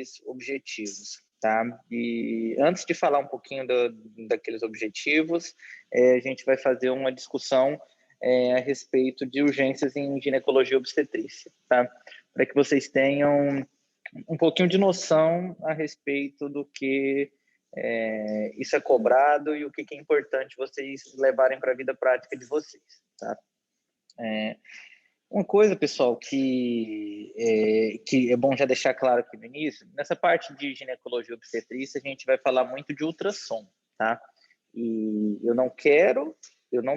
daqueles objetivos, tá? E antes de falar um pouquinho daqueles objetivos, a gente vai fazer uma discussão a respeito de urgências em ginecologia e obstetrícia, tá? Para que vocês tenham um pouquinho de noção a respeito do que isso é cobrado e o que é importante vocês levarem para a vida prática de vocês, tá? Uma coisa, pessoal, que é bom já deixar claro aqui no início, nessa parte de ginecologia e obstetrícia, a gente vai falar muito de ultrassom, tá? E eu não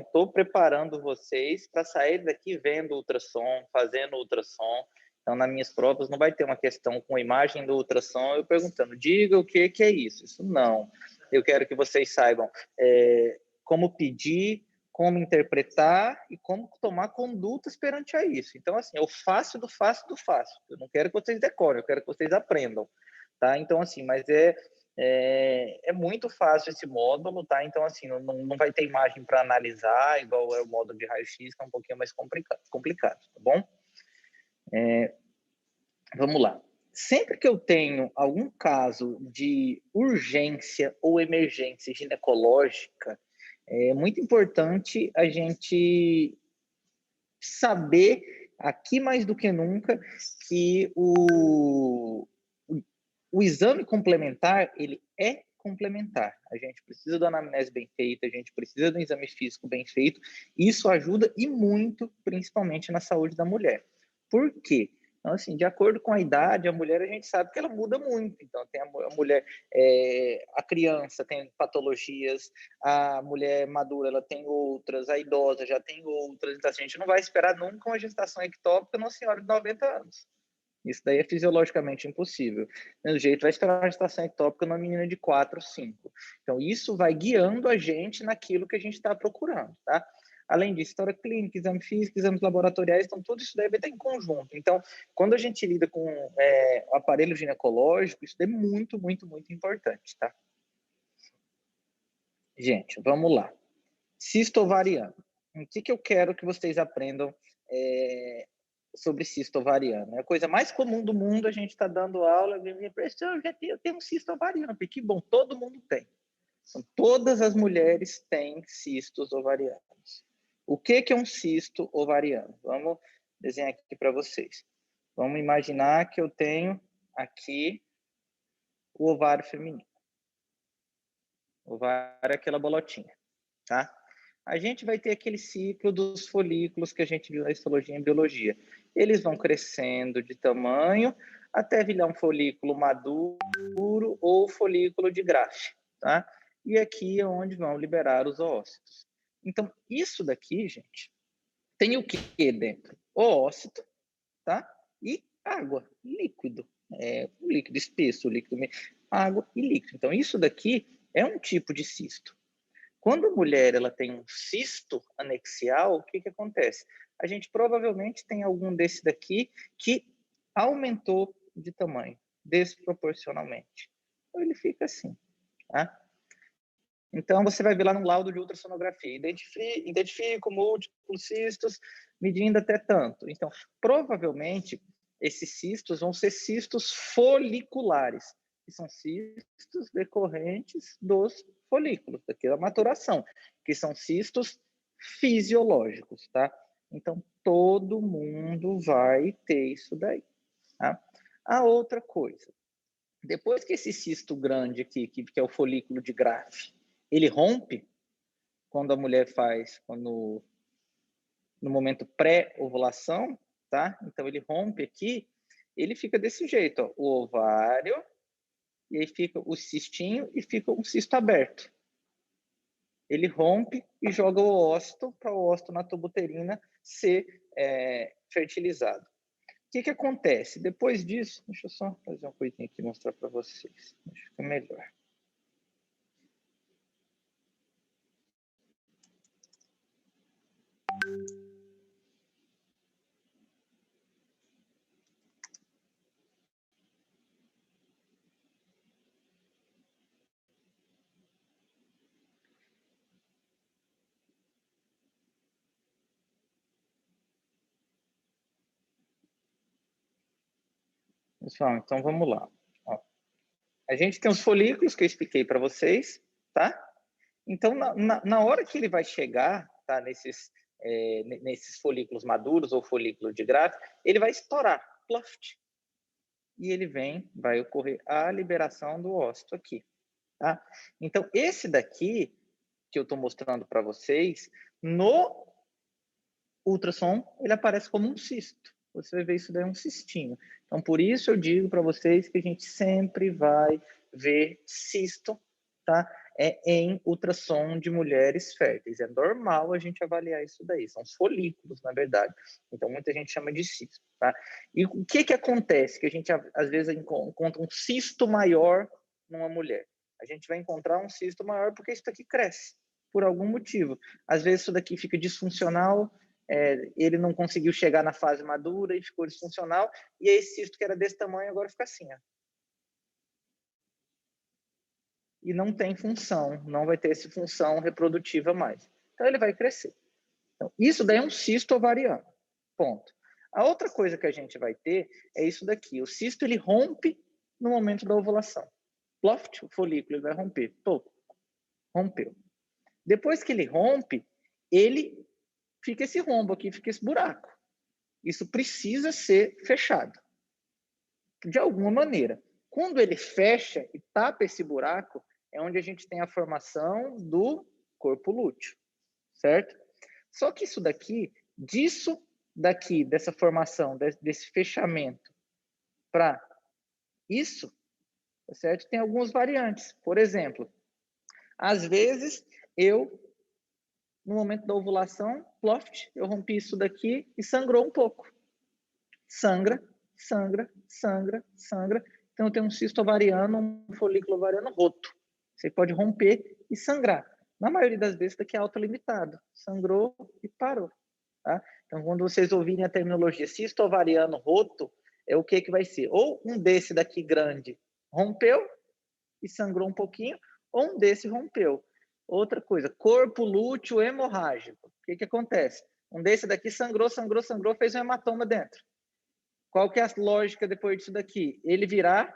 estou preparando vocês para sair daqui vendo ultrassom, fazendo ultrassom. Então, nas minhas provas, não vai ter uma questão com imagem do ultrassom, eu perguntando, diga o que é isso. Isso não. Eu quero que vocês saibam como pedir, como interpretar e como tomar condutas perante a isso. Então, assim, eu faço do fácil do fácil. Eu não quero que vocês decorem, eu quero que vocês aprendam, tá? Então, assim, mas é muito fácil esse módulo, tá? Então, assim, não vai ter imagem para analisar, igual é o módulo de raio-x, que é um pouquinho mais complicado, tá bom? Vamos lá. Sempre que eu tenho algum caso de urgência ou emergência ginecológica, é muito importante a gente saber, aqui mais do que nunca, que o exame complementar, ele é complementar. A gente precisa da anamnese bem feita, a gente precisa do exame físico bem feito. Isso ajuda e muito, principalmente na saúde da mulher. Por quê? Então, assim, de acordo com a idade, a mulher, a gente sabe que ela muda muito. Então, tem a mulher, a criança tem patologias, a mulher madura, ela tem outras, a idosa já tem outras. Então, assim, a gente não vai esperar nunca uma gestação ectópica numa senhora de 90 anos. Isso daí é fisiologicamente impossível. Do jeito, vai esperar uma gestação ectópica numa menina de 4, 5. Então, isso vai guiando a gente naquilo que a gente está procurando, tá? Além disso, história clínica, exame físico, exames laboratoriais, então tudo isso deve estar em conjunto. Então, quando a gente lida com o aparelho ginecológico, isso é muito, muito, muito importante, tá? Gente, vamos lá. Cisto ovariano. O que eu quero que vocês aprendam sobre cisto ovariano? É a coisa mais comum do mundo, a gente está dando aula, professor, eu tenho um cisto ovariano. Que bom, todo mundo tem. Então, todas as mulheres têm cistos ovarianos. O que é um cisto ovariano? Vamos desenhar aqui para vocês. Vamos imaginar que eu tenho aqui o ovário feminino. O ovário é aquela bolotinha, tá? A gente vai ter aquele ciclo dos folículos que a gente viu na histologia e em biologia. Eles vão crescendo de tamanho até virar um folículo maduro ou folículo de Graft, tá? E aqui é onde vão liberar os oócitos. Então, isso daqui, gente, tem o que dentro? Oócito, tá? E água, líquido. Um líquido espesso, líquido, água e líquido. Então, isso daqui é um tipo de cisto. Quando a mulher ela tem um cisto anexial, o que acontece? A gente provavelmente tem algum desse daqui que aumentou de tamanho, desproporcionalmente. Então, ele fica assim, tá? Então, você vai ver lá no laudo de ultrassonografia, identifico múltiplos cistos, medindo até tanto. Então, provavelmente, esses cistos vão ser cistos foliculares, que são cistos decorrentes dos folículos, daquela maturação, que são cistos fisiológicos, tá? Então, todo mundo vai ter isso daí, tá? A outra coisa, depois que esse cisto grande aqui, que é o folículo de Graft, ele rompe, quando a mulher faz, no momento pré-ovulação, tá? Então, ele rompe aqui, ele fica desse jeito, ó, o ovário, e aí fica o cistinho e fica um cisto aberto. Ele rompe e joga o ócito para o ócito na tubuterina ser fertilizado. O que acontece? Depois disso, deixa eu só fazer uma coisinha aqui e mostrar para vocês. Acho que fica melhor. Pessoal, então vamos lá. Ó. A gente tem os folículos que eu expliquei para vocês, tá? Então, na hora que ele vai chegar, tá, nesses folículos maduros ou folículo de Graft, ele vai estourar, ploft, e ele vai ocorrer a liberação do ócito aqui, tá? Então, esse daqui, que eu estou mostrando para vocês, no ultrassom, ele aparece como um cisto. Você vai ver isso daí é um cistinho. Então, por isso eu digo para vocês que a gente sempre vai ver cisto, tá? Em ultrassom de mulheres férteis. É normal a gente avaliar isso daí. São os folículos, na verdade. Então, muita gente chama de cisto, tá? E o que acontece? Que a gente, às vezes, encontra um cisto maior numa mulher. A gente vai encontrar um cisto maior porque isso daqui cresce, por algum motivo. Às vezes, isso daqui fica disfuncional, ele não conseguiu chegar na fase madura e ficou disfuncional, e esse cisto que era desse tamanho agora fica assim, ó. E não tem função, não vai ter essa função reprodutiva mais. Então ele vai crescer. Então, isso daí é um cisto ovariano, ponto. A outra coisa que a gente vai ter é isso daqui. O cisto ele rompe no momento da ovulação. Ploft, o folículo, ele vai romper. Pô, rompeu. Depois que ele rompe, ele fica esse rombo aqui, fica esse buraco. Isso precisa ser fechado, de alguma maneira. Quando ele fecha e tapa esse buraco, é onde a gente tem a formação do corpo lúteo, certo? Só que isso daqui, dessa formação, desse fechamento para isso, certo? Tem algumas variantes. Por exemplo, às vezes no momento da ovulação, ploft, eu rompi isso daqui e sangrou um pouco. Sangra, sangra, sangra, sangra. Então, eu tenho um cisto ovariano, um folículo ovariano roto. Você pode romper e sangrar. Na maioria das vezes, isso daqui é autolimitado. Sangrou e parou. Tá? Então, quando vocês ouvirem a terminologia cisto ovariano roto, é o que vai ser? Ou um desse daqui grande rompeu e sangrou um pouquinho, ou um desse rompeu. Outra coisa, corpo lúteo hemorrágico. O que acontece? Um desse daqui sangrou, sangrou, sangrou, fez um hematoma dentro. Qual que é a lógica depois disso daqui? Ele virar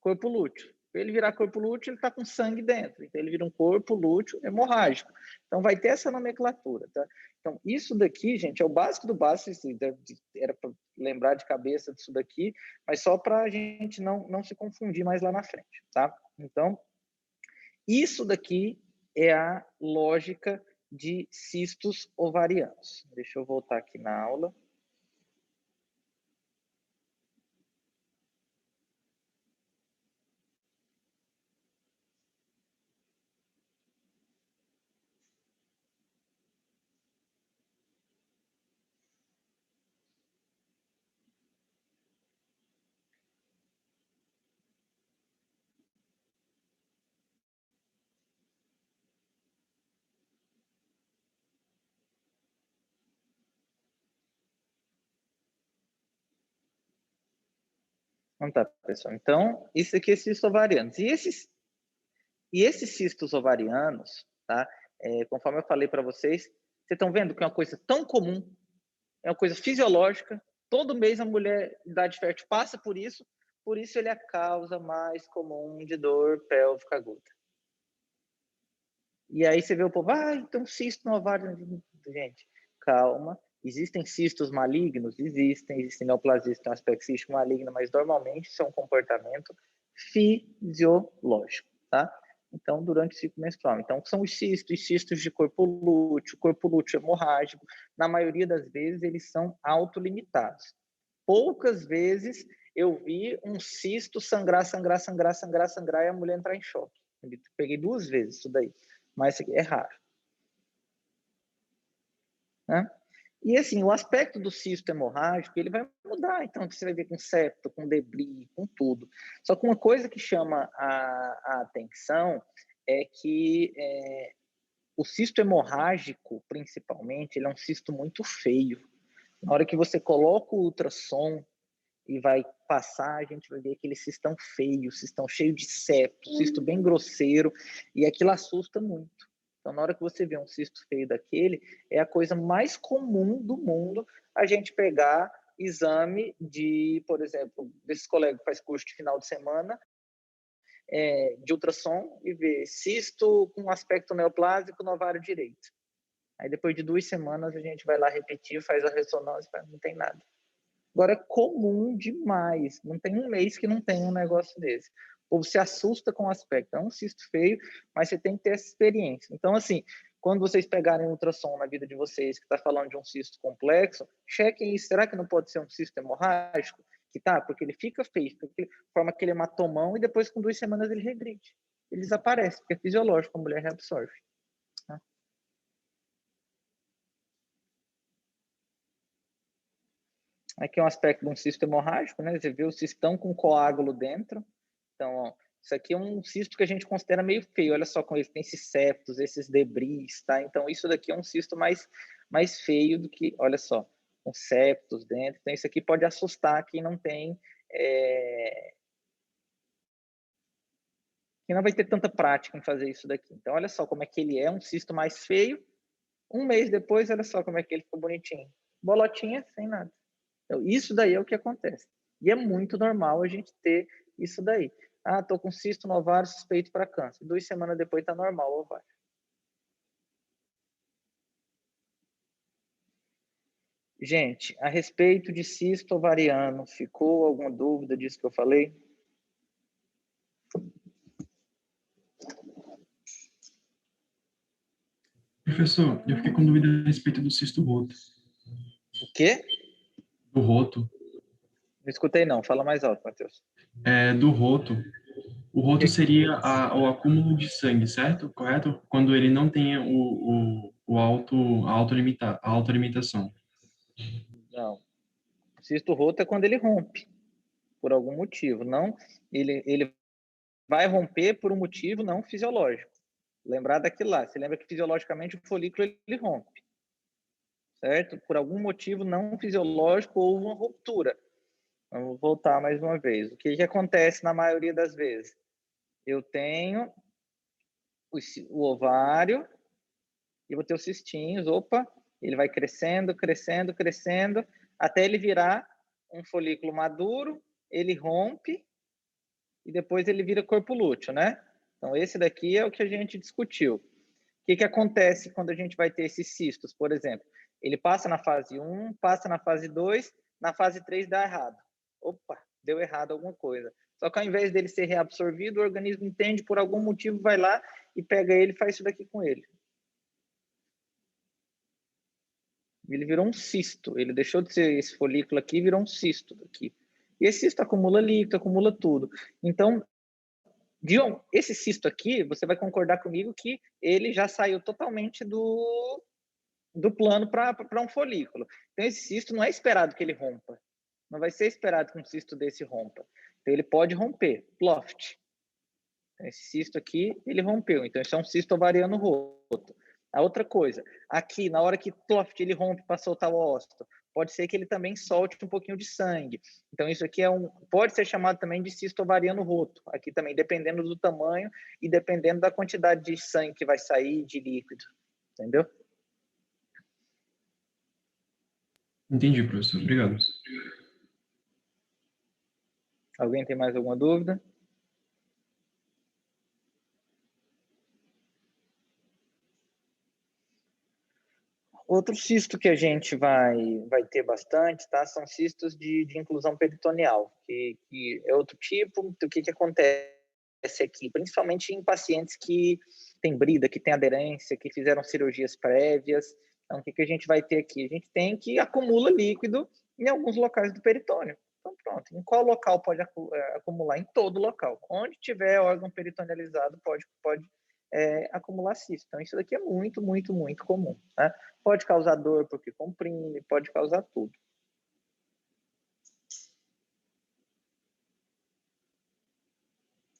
corpo lúteo. Ele virar corpo lúteo, ele está com sangue dentro. Então, ele vira um corpo lúteo hemorrágico. Então, vai ter essa nomenclatura, tá? Então, isso daqui, gente, é o básico do básico. Era para lembrar de cabeça disso daqui, mas só para a gente não se confundir mais lá na frente, tá? Então, isso daqui é a lógica de cistos ovarianos. Deixa eu voltar aqui na aula. Então tá, pessoal. Então, isso aqui é cistos ovarianos. E esses cistos ovarianos, tá? Conforme eu falei para vocês, vocês estão vendo que é uma coisa tão comum, é uma coisa fisiológica, todo mês a mulher de idade fértil passa por isso ele é a causa mais comum de dor pélvica aguda. E aí você vê o povo, então cisto no ovário. Gente, calma. Existem cistos malignos? Existem neoplasias que têm um aspecto cístico maligno, mas normalmente isso é um comportamento fisiológico, tá? Então, durante o ciclo menstrual. Então, são os cistos de corpo lúteo hemorrágico. Na maioria das vezes, eles são autolimitados. Poucas vezes eu vi um cisto sangrar, sangrar, sangrar, sangrar, sangrar e a mulher entrar em choque. Eu peguei 2 vezes isso daí, mas isso aqui é raro. Né? E assim, o aspecto do cisto hemorrágico, ele vai mudar, então você vai ver com septo, com debris, com tudo. Só que uma coisa que chama a atenção é que o cisto hemorrágico, principalmente, ele é um cisto muito feio. Na hora que você coloca o ultrassom e vai passar, a gente vai ver aquele cistão feio, cistão cheio de septo, cisto bem grosseiro, e aquilo assusta muito. Então, na hora que você vê um cisto feio daquele, é a coisa mais comum do mundo a gente pegar exame de, por exemplo, desses colegas que faz curso de final de semana, de ultrassom e ver cisto com aspecto neoplásico no ovário direito. Aí depois de 2 semanas a gente vai lá repetir, faz a ressonância, não tem nada. Agora é comum demais, não tem um mês que não tem um negócio desse. O povo se assusta com o aspecto, é um cisto feio, mas você tem que ter essa experiência. Então, assim, quando vocês pegarem um ultrassom na vida de vocês, que está falando de um cisto complexo, chequem isso, será que não pode ser um cisto hemorrágico? Que tá, porque ele fica feio, porque forma aquele hematomão e depois com 2 semanas ele regride. Ele desaparece, porque é fisiológico, a mulher reabsorve. Tá? Aqui é um aspecto de um cisto hemorrágico, né? Você vê o cistão com coágulo dentro. Então, ó, isso aqui é um cisto que a gente considera meio feio. Olha só como ele tem esses septos, esses debris, tá? Então, isso daqui é um cisto mais feio do que, olha só, com septos dentro. Então, isso aqui pode assustar quem não tem... Quem não vai ter tanta prática em fazer isso daqui. Então, olha só como é que ele é um cisto mais feio. Um mês depois, olha só como é que ele ficou bonitinho. Bolotinha, sem nada. Então, isso daí é o que acontece. E é muito normal a gente ter isso daí. Ah, tô com cisto no ovário suspeito para câncer. 2 semanas depois tá normal o ovário. Gente, a respeito de cisto ovariano, ficou alguma dúvida disso que eu falei? Professor, eu fiquei com dúvida a respeito do cisto roto. O quê? Do roto. Não escutei não, fala mais alto, Matheus. Do roto. O roto seria o acúmulo de sangue, certo? Correto? Quando ele não tem a autolimitação. Não. O cisto roto é quando ele rompe, por algum motivo. Não, ele vai romper por um motivo não fisiológico. Lembrar daquilo lá. Você lembra que fisiologicamente o folículo ele rompe, certo? Por algum motivo não fisiológico houve uma ruptura. Vamos voltar mais uma vez. O que acontece na maioria das vezes? Eu tenho o ovário e vou ter os cistinhos. Opa, ele vai crescendo, crescendo, crescendo, até ele virar um folículo maduro, ele rompe e depois ele vira corpo lúteo, né? Então, esse daqui é o que a gente discutiu. O que acontece quando a gente vai ter esses cistos, por exemplo? Ele passa na fase 1, passa na fase 2, na fase 3 dá errado. Opa, deu errado alguma coisa. Só que ao invés dele ser reabsorvido, o organismo entende, por algum motivo, vai lá e pega ele e faz isso daqui com ele. Ele virou um cisto. Ele deixou de ser esse folículo aqui e virou um cisto aqui. E esse cisto acumula líquido, acumula tudo. Então, Dion, esse cisto aqui, você vai concordar comigo que ele já saiu totalmente do plano para um folículo. Então, esse cisto não é esperado que ele rompa. Não vai ser esperado que um cisto desse rompa. Então, ele pode romper. Ploft. Então, esse cisto aqui, ele rompeu. Então, isso é um cisto ovariano roto. A outra coisa, aqui, na hora que ploft, ele rompe para soltar o ócito, pode ser que ele também solte um pouquinho de sangue. Então, isso aqui pode ser chamado também de cisto ovariano roto. Aqui também, dependendo do tamanho e dependendo da quantidade de sangue que vai sair, de líquido. Entendeu? Entendi, professor. Obrigado. Alguém tem mais alguma dúvida? Outro cisto que a gente vai ter bastante, tá? São cistos de inclusão peritoneal, que é outro tipo. O que acontece aqui? Principalmente em pacientes que têm brida, que têm aderência, que fizeram cirurgias prévias. Então, o que a gente vai ter aqui? A gente tem que acumula líquido em alguns locais do peritônio. Então, pronto. Em qual local pode acumular? Em todo local. Onde tiver órgão peritonealizado, pode acumular cisto. Então, isso daqui é muito, muito, muito comum, né? Pode causar dor porque comprime, pode causar tudo.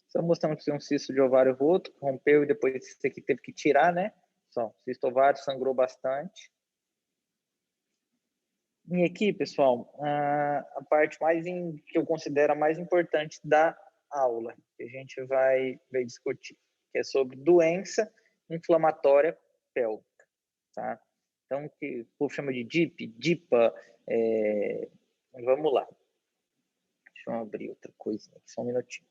Só mostrando que tem um cisto de ovário roto, rompeu e depois esse aqui teve que tirar, né? Só, cisto ovário sangrou bastante. E aqui, pessoal, a parte que eu considero a mais importante da aula, que a gente vai discutir, que é sobre doença inflamatória pélvica, tá? Então, que o povo chama de DIP, DIPA, vamos lá. Deixa eu abrir outra coisa aqui, só um minutinho.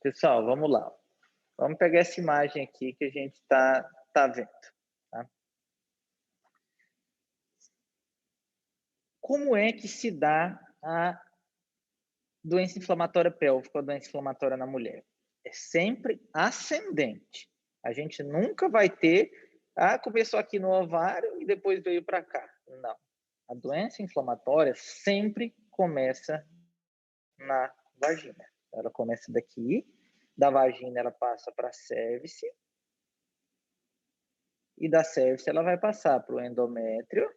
Pessoal, vamos lá. Vamos pegar essa imagem aqui que a gente tá vendo. Tá? Como é que se dá a doença inflamatória pélvica, a doença inflamatória na mulher? É sempre ascendente. A gente nunca vai ter, começou aqui no ovário e depois veio para cá. Não. A doença inflamatória sempre começa na vagina. Ela começa daqui, da vagina ela passa para a cérvice, e da cérvice ela vai passar para o endométrio,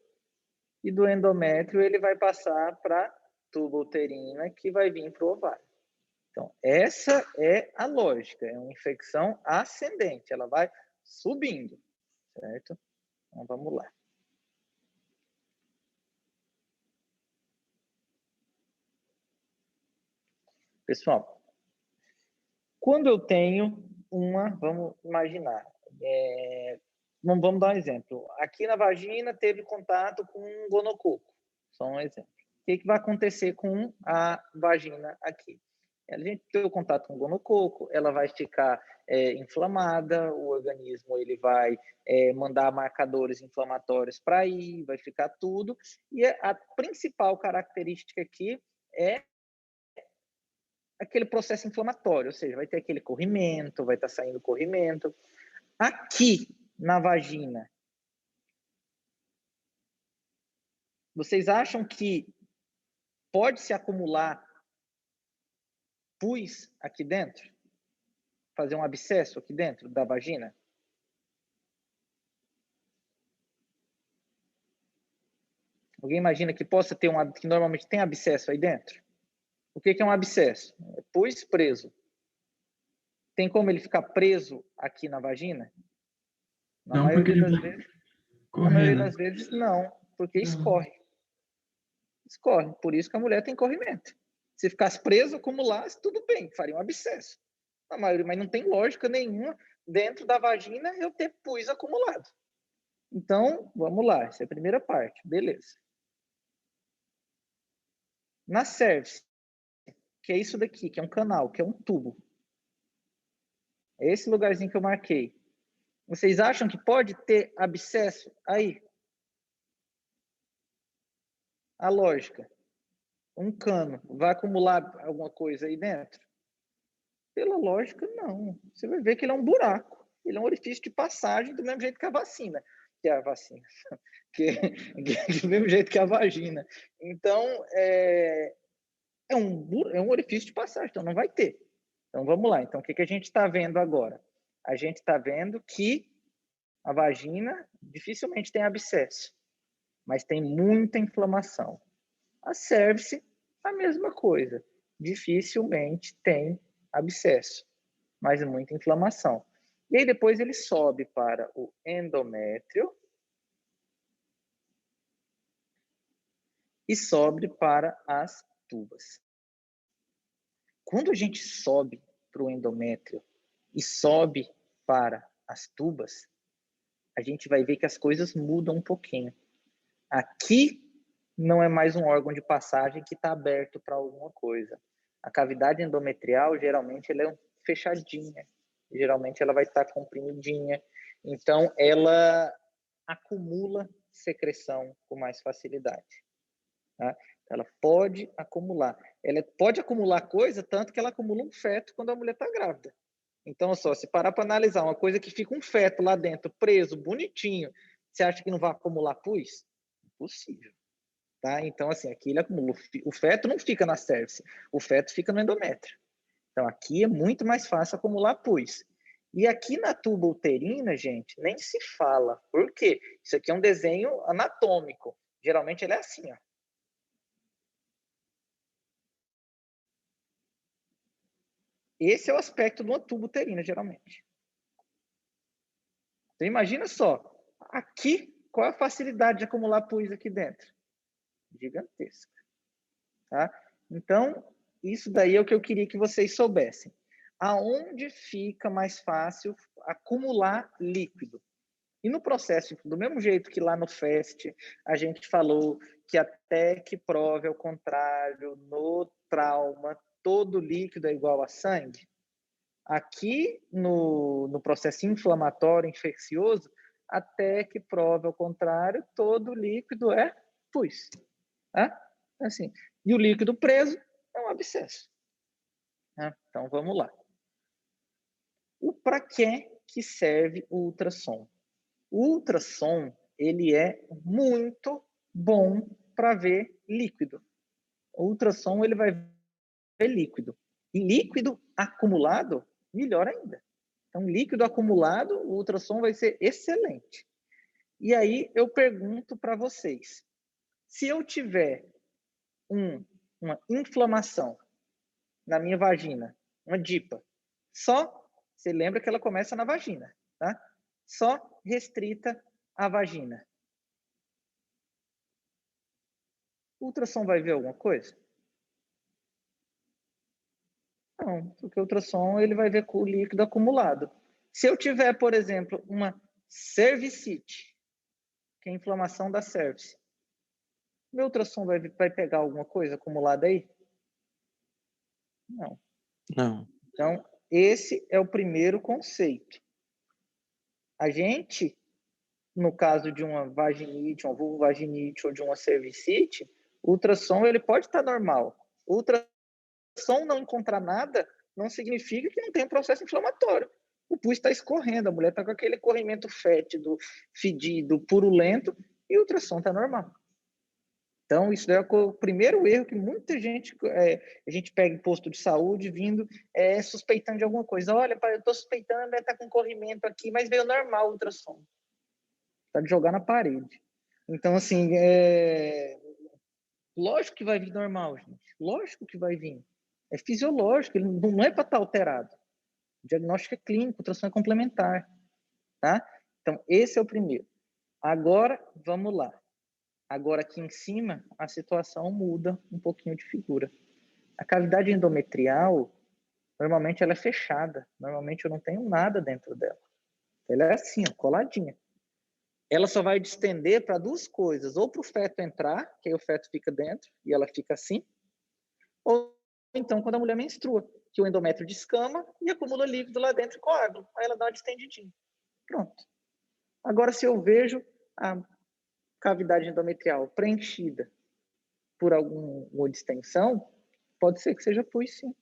e do endométrio ele vai passar para a tuba uterina, que vai vir para o ovário. Então, essa é a lógica, é uma infecção ascendente, ela vai subindo, certo? Então, vamos lá. Pessoal, quando eu tenho vamos imaginar, vamos dar um exemplo. Aqui na vagina teve contato com um gonococo, só um exemplo. O que vai acontecer com a vagina aqui? A gente tem o contato com o gonococo, ela vai ficar inflamada, o organismo ele vai mandar marcadores inflamatórios para aí, vai ficar tudo. E a principal característica aqui é aquele processo inflamatório, ou seja, vai ter aquele corrimento, vai estar saindo corrimento. Aqui na vagina, vocês acham que pode se acumular pus aqui dentro? Fazer um abscesso aqui dentro da vagina? Alguém imagina que possa ter que normalmente tem abscesso aí dentro? O que é um abscesso? É pus preso. Tem como ele ficar preso aqui na vagina? Na Não, porque maioria ele das vai vezes, na correr, maioria né? das vezes não, porque escorre. Escorre. Por isso que a mulher tem corrimento. Se ficasse preso, acumulasse, tudo bem, faria um abscesso. Na maioria, mas não tem lógica nenhuma dentro da vagina eu ter pus acumulado. Então, vamos lá, essa é a primeira parte, beleza. Na cervice, que é isso daqui, que é um canal, que é um tubo. É esse lugarzinho que eu marquei. Vocês acham que pode ter abscesso aí? A lógica. Um cano vai acumular alguma coisa aí dentro? Pela lógica, não. Você vai ver que ele é um buraco. Ele é um orifício de passagem do mesmo jeito que a vacina. Que é a vacina. que do mesmo jeito que a vagina. Então, é um orifício de passagem. Então, não vai ter. Então, vamos lá. Então, o que a gente está vendo agora? A gente está vendo que a vagina dificilmente tem abscesso, mas tem muita inflamação. A cervice, a mesma coisa. Dificilmente tem abscesso, mas muita inflamação. E aí depois ele sobe para o endométrio e sobe para as tubas. Quando a gente sobe para o endométrio e sobe para as tubas, a gente vai ver que as coisas mudam um pouquinho. Aqui não é mais um órgão de passagem que está aberto para alguma coisa. A cavidade endometrial, geralmente, ela é fechadinha. Geralmente, ela vai estar comprimidinha. Então, ela acumula secreção com mais facilidade. Tá? Ela pode acumular. Ela pode acumular coisa, tanto que ela acumula um feto quando a mulher está grávida. Então, só, se parar para analisar uma coisa que fica um feto lá dentro, preso, bonitinho, você acha que não vai acumular pus? Impossível. Tá? Então, assim, aqui ele acumula. O feto não fica na cervice, o feto fica no endométrio. Então, aqui é muito mais fácil acumular pus. E aqui na tuba uterina, gente, nem se fala. Por quê? Isso aqui é um desenho anatômico. Geralmente ele é assim, ó. Esse é o aspecto de uma tuba uterina, geralmente. Então, imagina só, aqui, qual é a facilidade de acumular pus aqui dentro? Gigantesca. Tá? Então, isso daí é o que eu queria que vocês soubessem. Aonde fica mais fácil acumular líquido? E no processo, do mesmo jeito que lá no FAST, a gente falou que até que prove ao contrário, no trauma, todo líquido é igual a sangue. aqui no processo inflamatório, infeccioso, até que prove ao contrário, todo líquido é pus. Tá? Assim, e o líquido preso é um abscesso. Tá? Então, vamos lá. Para que serve o ultrassom? O ultrassom, ele é muito bom para ver líquido. O ultrassom, ele vai ver líquido. E líquido acumulado, melhor ainda. Então, líquido acumulado, o ultrassom vai ser excelente. E aí, eu pergunto para vocês, se eu tiver uma inflamação na minha vagina, uma DIPA, você lembra que ela começa na vagina, tá? Só restrita à vagina. O ultrassom vai ver alguma coisa? Não, porque o ultrassom ele vai ver com o líquido acumulado. Se eu tiver, por exemplo, uma cervicite, que é a inflamação da cervice, meu ultrassom vai pegar alguma coisa acumulada aí? Não. Não. Então, esse é o primeiro conceito. A gente, no caso de uma vaginite, uma vulvovaginite ou de uma cervicite, o ultrassom ele pode estar normal. O ultrassom não encontrar nada não significa que não tem um processo inflamatório. O pus está escorrendo, a mulher está com aquele corrimento fétido, fedido, purulento, e o ultrassom está normal. Então, isso é o primeiro erro que muita gente, a gente pega em posto de saúde vindo suspeitando de alguma coisa. Olha, pai, eu estou suspeitando, está com corrimento aqui, mas veio normal o ultrassom. Está de jogar na parede. Então, assim, lógico que vai vir normal, gente. Lógico que vai vir. É fisiológico, ele não é para estar alterado. O diagnóstico é clínico, o ultrassom é complementar. Tá? Então, esse é o primeiro. Agora, vamos lá. Agora, aqui em cima, a situação muda um pouquinho de figura. A cavidade endometrial, normalmente, ela é fechada. Normalmente, eu não tenho nada dentro dela. Ela é assim, ó, coladinha. Ela só vai distender para duas coisas. Ou para o feto entrar, que aí o feto fica dentro e ela fica assim. Ou então, quando a mulher menstrua, que o endométrio descama e acumula líquido lá dentro e coágulo. Aí ela dá uma distendidinha. Pronto. Agora, se eu vejo a cavidade endometrial preenchida por alguma distensão, pode ser que seja pus, sim.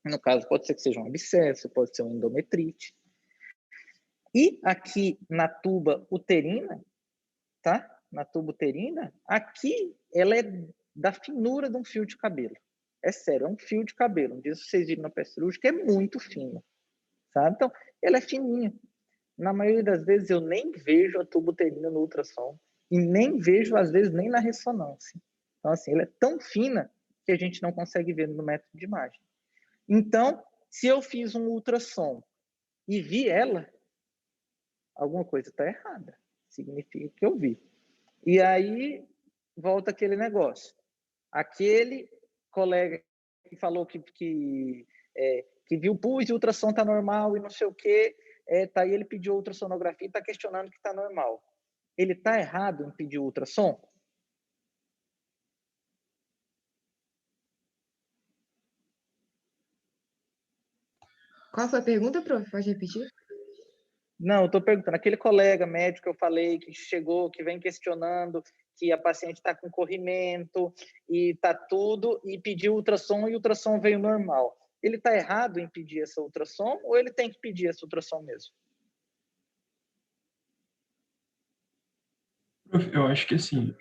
No caso, pode ser que seja um abscesso, pode ser uma endometrite. E aqui na tuba uterina, tá? Na tuba uterina, aqui ela é da finura de um fio de cabelo. É sério, é um fio de cabelo. Um dia vocês viram na peça cirúrgica, é muito fino, sabe? Então, ela é fininha. Na maioria das vezes, eu nem vejo a tuba uterina no ultrassom e nem vejo, às vezes, nem na ressonância. Então, assim, ela é tão fina que a gente não consegue ver no método de imagem. Então, se eu fiz um ultrassom e vi ela, alguma coisa está errada. Significa que eu vi. E aí, volta aquele negócio. Aquele colega que falou que viu pus e o ultrassom está normal e não sei o quê, tá aí, ele pediu ultrassonografia e está questionando que está normal. Ele está errado em pedir ultrassom? Qual foi a pergunta, prof? Pode repetir? Não, eu estou perguntando. Aquele colega médico que eu falei, que chegou, que vem questionando que a paciente está com corrimento e está tudo, e pediu ultrassom e o ultrassom veio normal. Ele está errado em pedir essa ultrassom ou ele tem que pedir essa ultrassom mesmo? Eu acho que assim,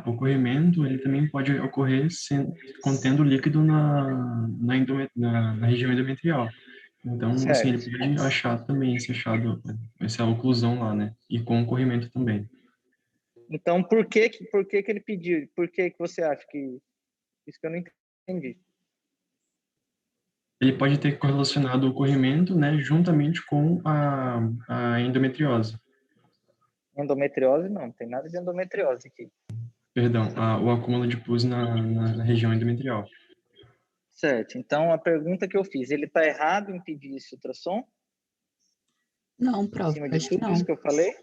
o corrimento ele também pode ocorrer contendo líquido na região endometrial. Então, assim, ele pode achar também esse achado, essa oclusão lá, né? E com o corrimento também. Então, por que ele pediu? Por que você acha que... Isso que eu não entendi. Ele pode ter correlacionado o corrimento, né, juntamente com a endometriose. Endometriose não tem nada de endometriose aqui. Perdão, o acúmulo de pus na região endometrial. Certo. Então, a pergunta que eu fiz, ele está errado em pedir esse ultrassom? Não, Em prof, cima de acho que tudo não. isso que eu falei?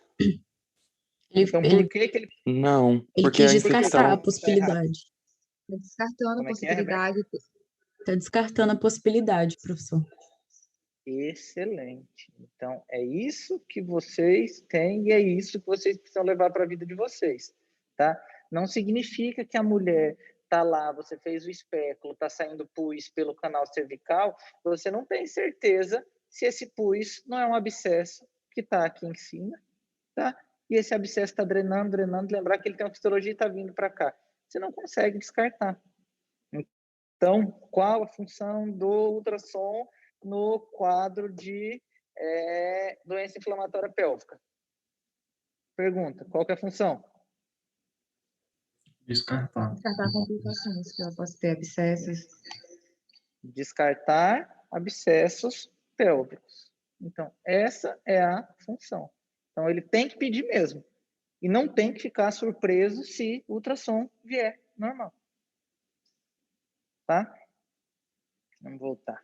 Então, Ele, por que ele... Não, ele porque a quis descartar a infecção... possibilidade. Tá descartando a Como é que é, possibilidade. Está descartando a possibilidade, professor. Excelente. Então, é isso que vocês têm e é isso que vocês precisam levar para a vida de vocês, tá? Não significa que a mulher tá lá, você fez o espéculo, tá saindo pus pelo canal cervical, você não tem certeza se esse pus não é um abscesso que está aqui em cima, tá? E esse abscesso está drenando, drenando, lembrar que ele tem uma histologia e está vindo para cá. Você não consegue descartar. Então, qual a função do ultrassom no quadro de doença inflamatória pélvica? Pergunta, qual que é a função? Descartar. Descartar complicações, que ela possa ter abscessos. Descartar abscessos pélvicos. Então, essa é a função. Então, ele tem que pedir mesmo. E não tem que ficar surpreso se o ultrassom vier normal. Tá? Vamos voltar.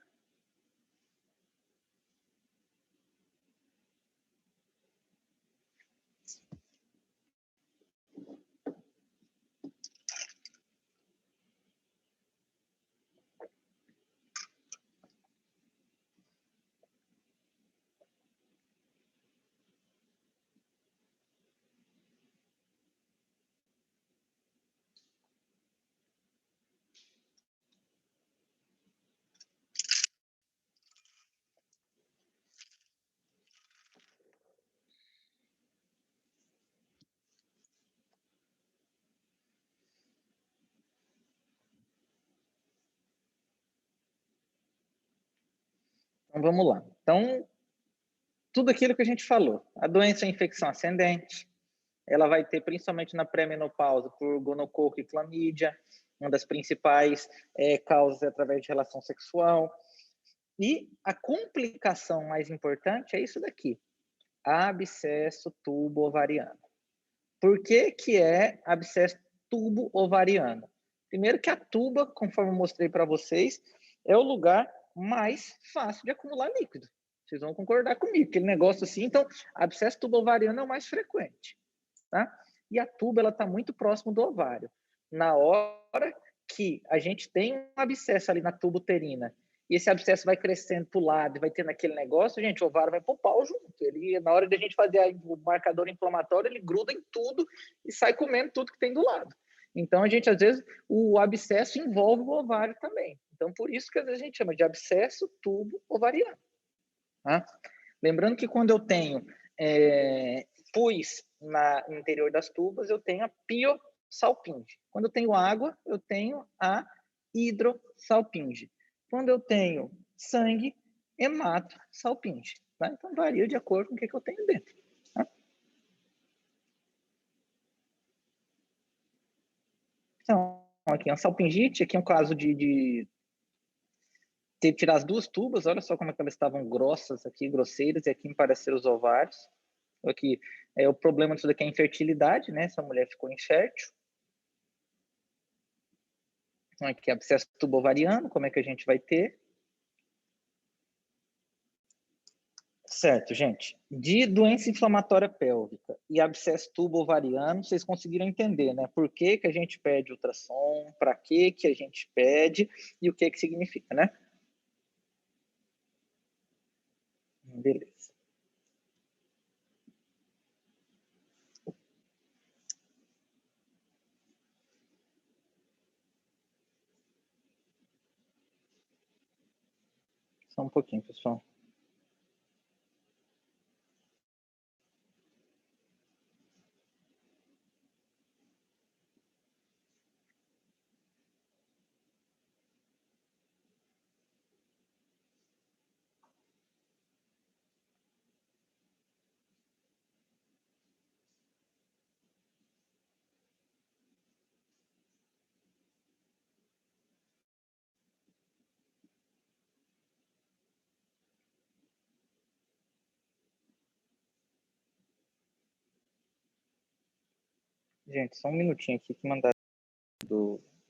Então, vamos lá. Então, tudo aquilo que a gente falou. A doença é infecção ascendente, ela vai ter principalmente na pré-menopausa por gonococo e clamídia, uma das principais causas é através de relação sexual. E a complicação mais importante é isso daqui, abscesso tubo ovariano. Por que que é abscesso tubo ovariano? Primeiro que a tuba, conforme eu mostrei para vocês, é o lugar mais fácil de acumular líquido. Vocês vão concordar comigo, aquele negócio assim. Então, abscesso tubo ovariano é o mais frequente, tá? E a tuba, ela está muito próximo do ovário. Na hora que a gente tem um abscesso ali na tuba uterina, e esse abscesso vai crescendo para o lado e vai tendo aquele negócio, gente, o ovário vai pro pau junto. Ele, na hora de a gente fazer o marcador inflamatório, ele gruda em tudo e sai comendo tudo que tem do lado. Então, a gente, às vezes, o abscesso envolve o ovário também. Então, por isso que às vezes a gente chama de abscesso tubo ovariano. Tá? Lembrando que quando eu tenho pus no interior das tubas, eu tenho a piosalpinge. Quando eu tenho água, eu tenho a hidrosalpinge. Quando eu tenho sangue, hematosalpinge. Tá? Então, varia de acordo com o que eu tenho dentro. Tá? Então, aqui é uma salpingite, aqui é um caso de ter que tirar as duas tubas, olha só como é que elas estavam grossas aqui, grosseiras, e aqui me pareceram os ovários. Aqui, o problema disso daqui é a infertilidade, né? Essa mulher ficou infértil. Então, aqui, abscesso tubo ovariano, como é que a gente vai ter? Certo, gente. De doença inflamatória pélvica e abscesso tubo ovariano, vocês conseguiram entender, né? Por que que a gente pede ultrassom, para que que a gente pede e o que que significa, né? Beleza. Só um pouquinho, pessoal. Gente, só um minutinho aqui que mandaram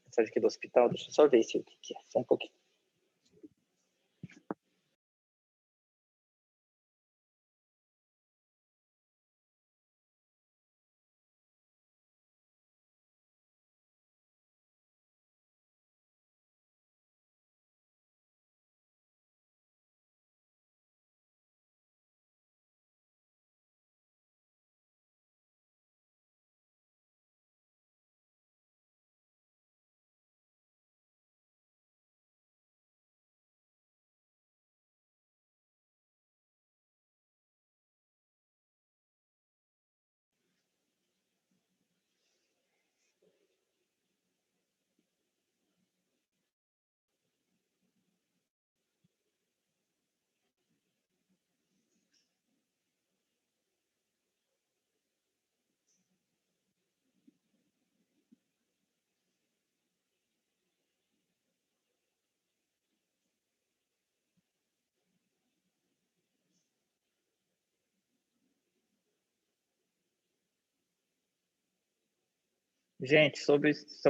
mensagem aqui do hospital. Deixa eu só ver o que é. Só um pouquinho. Gente, só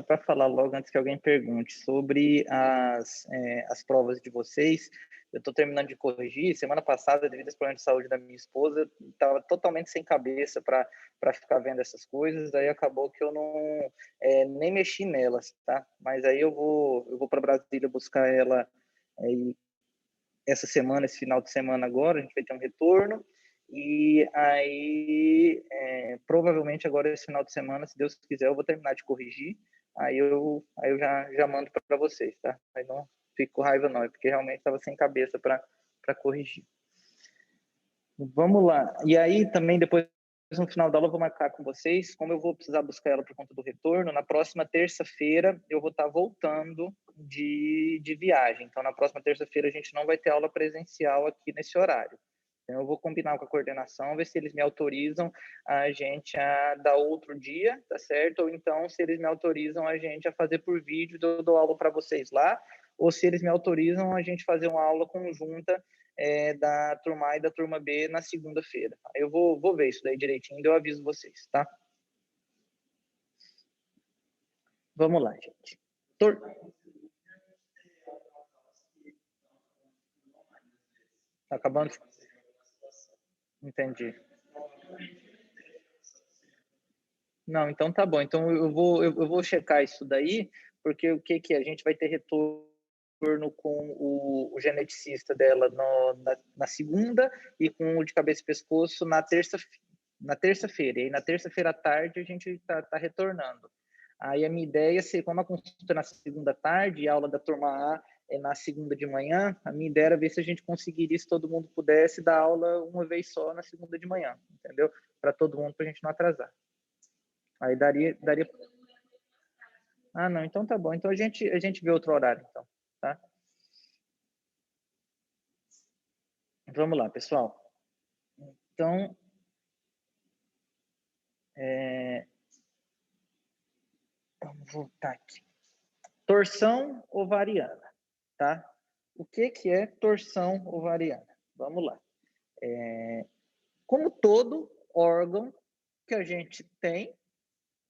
para falar logo antes que alguém pergunte, sobre as provas de vocês, eu estou terminando de corrigir. Semana passada, devido aos problemas de saúde da minha esposa, estava totalmente sem cabeça para ficar vendo essas coisas, aí acabou que eu não nem mexi nelas, tá? Mas aí eu vou para Brasília buscar ela aí, essa semana, esse final de semana agora, a gente vai ter um retorno. E aí, provavelmente agora esse final de semana, se Deus quiser, eu vou terminar de corrigir. Aí eu já mando para vocês, tá? Aí não fico com raiva não, porque realmente estava sem cabeça para corrigir. Vamos lá. E aí também depois no final da aula eu vou marcar com vocês, como eu vou precisar buscar ela por conta do retorno, na próxima terça-feira eu vou estar voltando de viagem. Então na próxima terça-feira a gente não vai ter aula presencial aqui nesse horário. Então, eu vou combinar com a coordenação, ver se eles me autorizam a gente a dar outro dia, tá certo? Ou então, se eles me autorizam a gente a fazer por vídeo, eu dou aula para vocês lá, ou se eles me autorizam a gente fazer uma aula conjunta da turma A e da turma B na segunda-feira. Eu vou ver isso daí direitinho, eu aviso vocês, tá? Vamos lá, gente. Tá acabando? Entendi. Não, então tá bom. Então eu vou checar isso daí, porque o que a gente vai ter retorno com o geneticista dela na segunda e com o de cabeça e pescoço na terça-feira. E aí na terça-feira à tarde a gente tá retornando. Aí a minha ideia é como a consulta é na segunda tarde e a aula da turma A é na segunda de manhã, a minha ideia era ver se a gente conseguiria, se todo mundo pudesse, dar aula uma vez só na segunda de manhã, entendeu? Para todo mundo, para a gente não atrasar. Aí daria... Ah, não, então tá bom. Então a gente vê outro horário, então, tá? Vamos lá, pessoal. Então, vamos voltar aqui. Torção ovariana, tá? O que é torção ovariana? Vamos lá. Como todo órgão que a gente tem,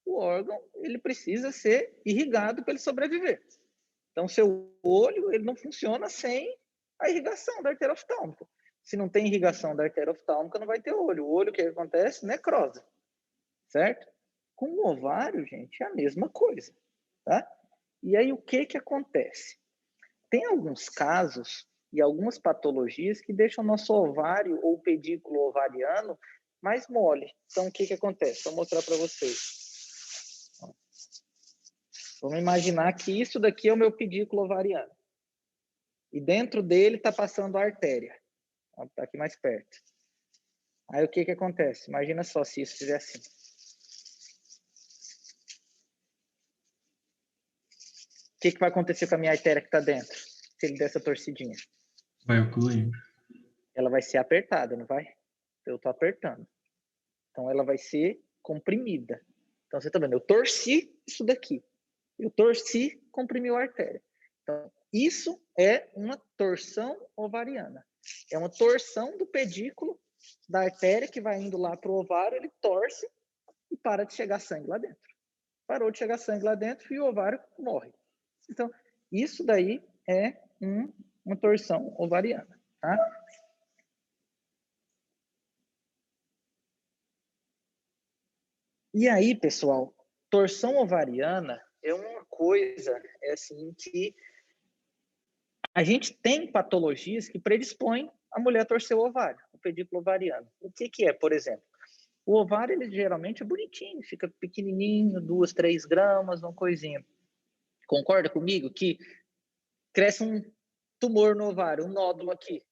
o órgão ele precisa ser irrigado para ele sobreviver. Então, seu olho ele não funciona sem a irrigação da artéria oftálmica. Se não tem irrigação da artéria oftálmica, não vai ter olho. O olho, o que acontece? Necrose. Certo? Com o ovário, gente, é a mesma coisa. Tá? E aí, o que acontece? Tem alguns casos e algumas patologias que deixam o nosso ovário ou pedículo ovariano mais mole. Então, o que acontece? Vou mostrar para vocês. Vamos imaginar que isso daqui é o meu pedículo ovariano. E dentro dele está passando a artéria. Está aqui mais perto. Aí o que acontece? Imagina só se isso fizer assim. O que vai acontecer com a minha artéria que está dentro? Se ele der essa torcidinha? Vai ocluir. Ela vai ser apertada, não vai? Eu estou apertando. Então ela vai ser comprimida. Então você está vendo, eu torci isso daqui. Eu torci, comprimiu a artéria. Então, isso é uma torção ovariana. É uma torção do pedículo da artéria que vai indo lá para o ovário, ele torce e para de chegar sangue lá dentro. Parou de chegar sangue lá dentro e o ovário morre. Então, isso daí é uma torção ovariana, tá? E aí, pessoal, torção ovariana é uma coisa assim que a gente tem patologias que predispõem a mulher a torcer o ovário, o pedículo ovariano. O que é, por exemplo? O ovário, ele geralmente é bonitinho, fica pequenininho, 2, 3 gramas, uma coisinha. Concorda comigo que cresce um tumor no ovário, um nódulo aqui.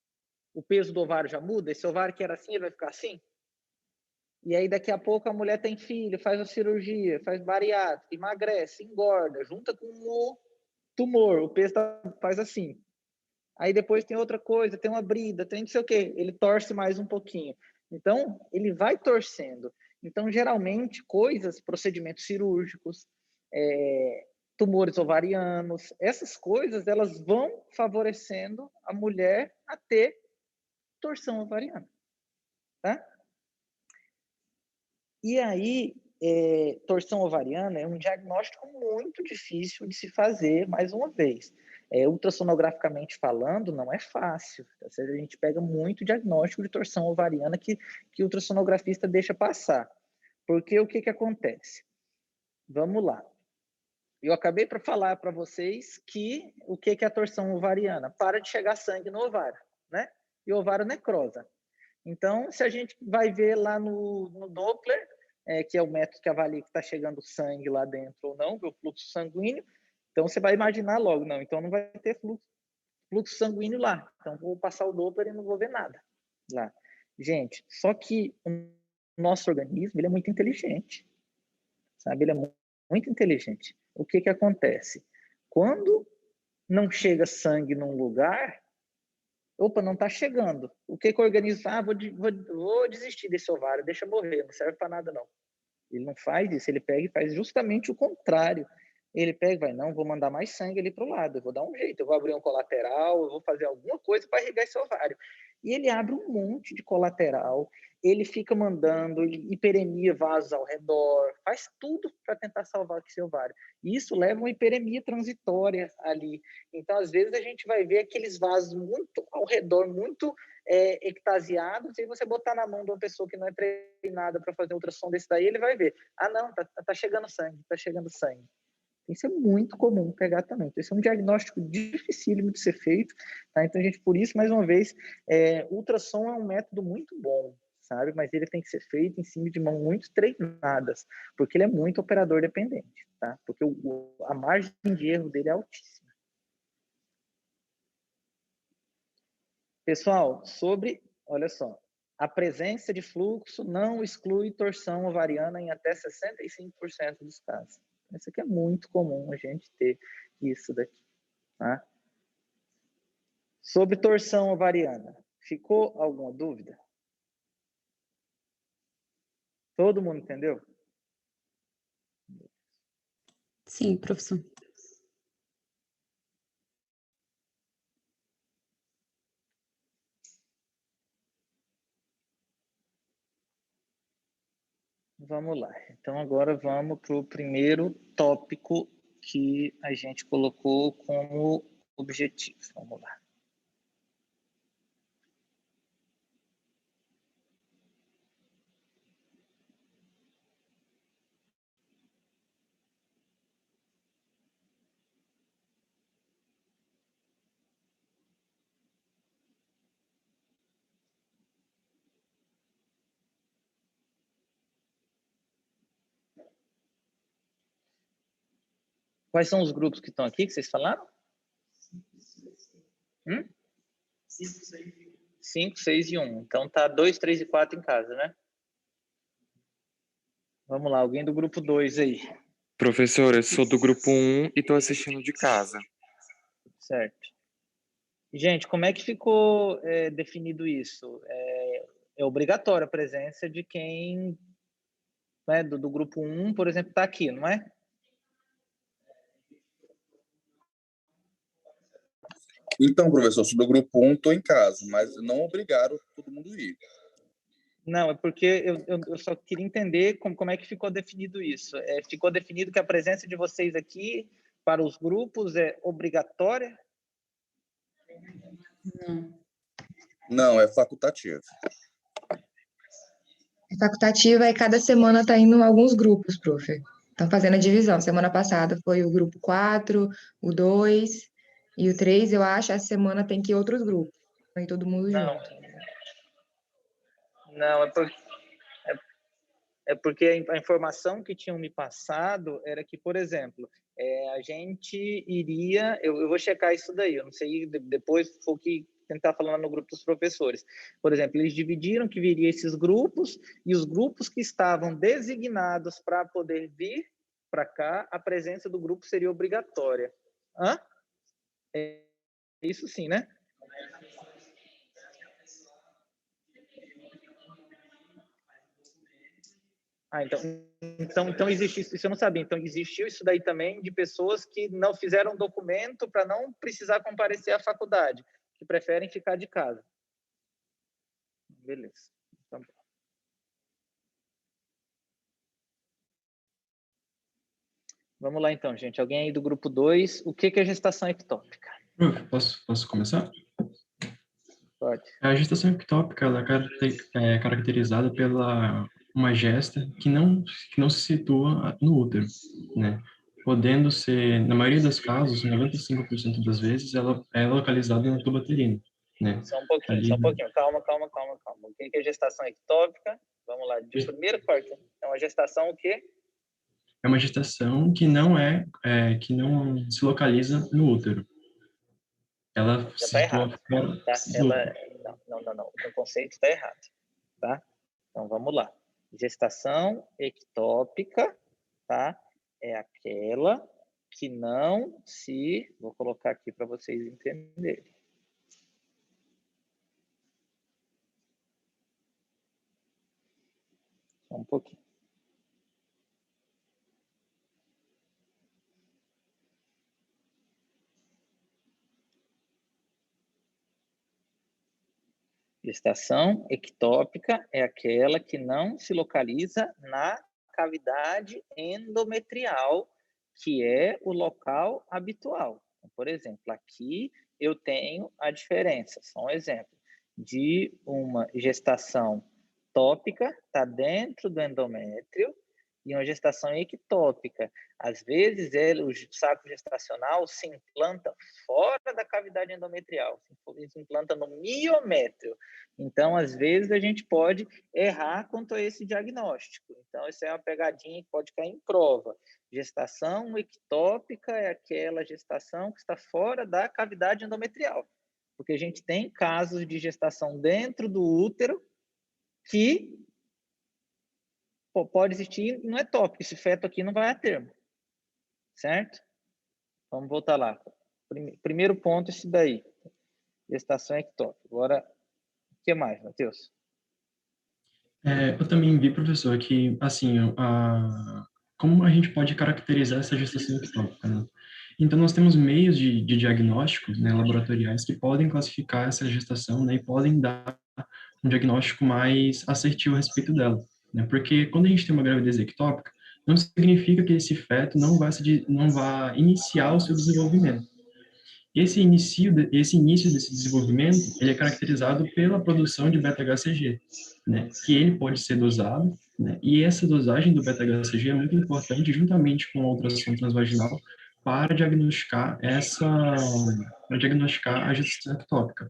O peso do ovário já muda? Esse ovário que era assim, ele vai ficar assim? E aí, daqui a pouco, a mulher tem filho, faz a cirurgia, faz bariátrica, emagrece, engorda, junta com o tumor, o peso faz assim. Aí depois tem outra coisa, tem uma brida, tem não sei o quê, ele torce mais um pouquinho. Então, ele vai torcendo. Então, geralmente, procedimentos cirúrgicos, tumores ovarianos, essas coisas, elas vão favorecendo a mulher a ter torção ovariana. Tá? E aí, torção ovariana é um diagnóstico muito difícil de se fazer, mais uma vez. Ultrassonograficamente falando, não é fácil. A gente pega muito diagnóstico de torção ovariana que o ultrassonografista deixa passar. Porque o que acontece? Vamos lá. Eu acabei para falar para vocês que o que é a torção ovariana? Para de chegar sangue no ovário, né? E o ovário necrosa. Então, se a gente vai ver lá no Doppler, que é o método que avalia que está chegando sangue lá dentro ou não, o fluxo sanguíneo, então você vai imaginar logo, não, então não vai ter fluxo sanguíneo lá. Então, vou passar o Doppler e não vou ver nada lá. Gente, só que o nosso organismo ele é muito inteligente, sabe? Ele é muito inteligente. O que acontece? Quando não chega sangue num lugar, opa, não está chegando. O que o organismo faz? Vou desistir desse ovário, deixa morrer, não serve para nada não. Ele não faz isso, ele pega e faz justamente o contrário. Ele pega e vai, não, vou mandar mais sangue ali para o lado, eu vou dar um jeito, eu vou abrir um colateral, eu vou fazer alguma coisa para irrigar esse ovário. E ele abre um monte de colateral, ele fica mandando, ele hiperemia vasos ao redor, faz tudo para tentar salvar esse ovário. E isso leva a uma hiperemia transitória ali. Então, às vezes, a gente vai ver aqueles vasos muito ao redor, muito ectasiados, e você botar na mão de uma pessoa que não é treinada para fazer ultrassom desse daí, ele vai ver, não, tá chegando sangue, tá chegando sangue. Isso é muito comum pegar também. Esse é um diagnóstico dificílimo de ser feito, tá? Então, gente, por isso, mais uma vez, ultrassom é um método muito bom, sabe? Mas ele tem que ser feito em cima de mãos muito treinadas, porque ele é muito operador dependente, tá? Porque a margem de erro dele é altíssima. Pessoal, olha só, a presença de fluxo não exclui torção ovariana em até 65% dos casos. Isso aqui é muito comum a gente ter isso daqui, tá? Sobre torção ovariana, ficou alguma dúvida? Todo mundo entendeu? Sim, professor. Vamos lá. Então, agora vamos para o primeiro tópico que a gente colocou como objetivo. Vamos lá. Quais são os grupos que estão aqui, que vocês falaram? 5, 6 e 1. Então, tá 2, 3 e 4 em casa, né? Vamos lá, alguém do grupo 2 aí. Professor, eu sou do grupo 1 e estou assistindo de casa. Certo. Gente, como é que ficou definido isso? É obrigatório a presença de quem, né, do grupo 1, por exemplo, está aqui, não é? Então, professor, sou do grupo 1, estou em casa, mas não obrigaram todo mundo a ir. Não, é porque eu só queria entender como é que ficou definido isso. Ficou definido que a presença de vocês aqui para os grupos é obrigatória? Não. Não, é facultativo. É facultativa e cada semana está indo alguns grupos, prof. Estão fazendo a divisão. Semana passada foi o grupo 4, o 2 e o 3, eu acho. Essa semana tem que ir outros grupos. Vai todo mundo junto. Não, é porque a informação que tinham me passado era que, por exemplo, a gente iria... Eu vou checar isso daí, eu não sei, depois foi o que tentar falar no grupo dos professores. Por exemplo, eles dividiram que viria esses grupos, e os grupos que estavam designados para poder vir para cá, a presença do grupo seria obrigatória. Hã? Isso sim, né? Então existe isso eu não sabia. Então existiu isso daí também de pessoas que não fizeram documento para não precisar comparecer à faculdade, que preferem ficar de casa. Beleza. Tá bom. Vamos lá, então, gente. Alguém aí do grupo 2, o que é gestação ectópica? Posso começar? Pode. A gestação ectópica ela é caracterizada pela uma gesta que não se situa no útero, né? Podendo ser, na maioria dos casos, 95% das vezes, ela é localizada na tuba uterina, né? Só um pouquinho. Calma. O que é gestação ectópica? Vamos lá, de primeiro corte. É uma gestação o quê? É uma gestação que não se localiza no útero. Ela Já se está situa errado. fora Tá? do útero. Não. O conceito está errado. Tá? Então, vamos lá. Gestação ectópica, tá? É aquela que não se... Vou colocar aqui para vocês entenderem. Só um pouquinho. Gestação ectópica é aquela que não se localiza na cavidade endometrial, que é o local habitual. Então, por exemplo, aqui eu tenho a diferença, só um exemplo, de uma gestação tópica, está dentro do endométrio, e uma gestação ectópica. Às vezes, o saco gestacional se implanta fora da cavidade endometrial, se implanta no miométrio. Então, às vezes, a gente pode errar quanto a esse diagnóstico. Então, isso é uma pegadinha que pode cair em prova. Gestação ectópica é aquela gestação que está fora da cavidade endometrial. Porque a gente tem casos de gestação dentro do útero que pode existir, não é tópico, esse feto aqui não vai a termo, certo? Vamos voltar lá. Primeiro ponto, esse daí, gestação ectópica. Agora, o que mais, Matheus? Eu também vi, professor, que, assim, como a gente pode caracterizar essa gestação ectópica, né? Então, nós temos meios de diagnósticos, né, laboratoriais que podem classificar essa gestação, né, e podem dar um diagnóstico mais assertivo a respeito dela, né? Porque quando a gente tem uma gravidez ectópica, não significa que esse feto não vai iniciar o seu desenvolvimento. Esse início desse desenvolvimento, ele é caracterizado pela produção de beta-HCG, né, que ele pode ser dosado, né, e essa dosagem do beta-HCG é muito importante, juntamente com a ultrassom transvaginal, para diagnosticar a gestação ectópica.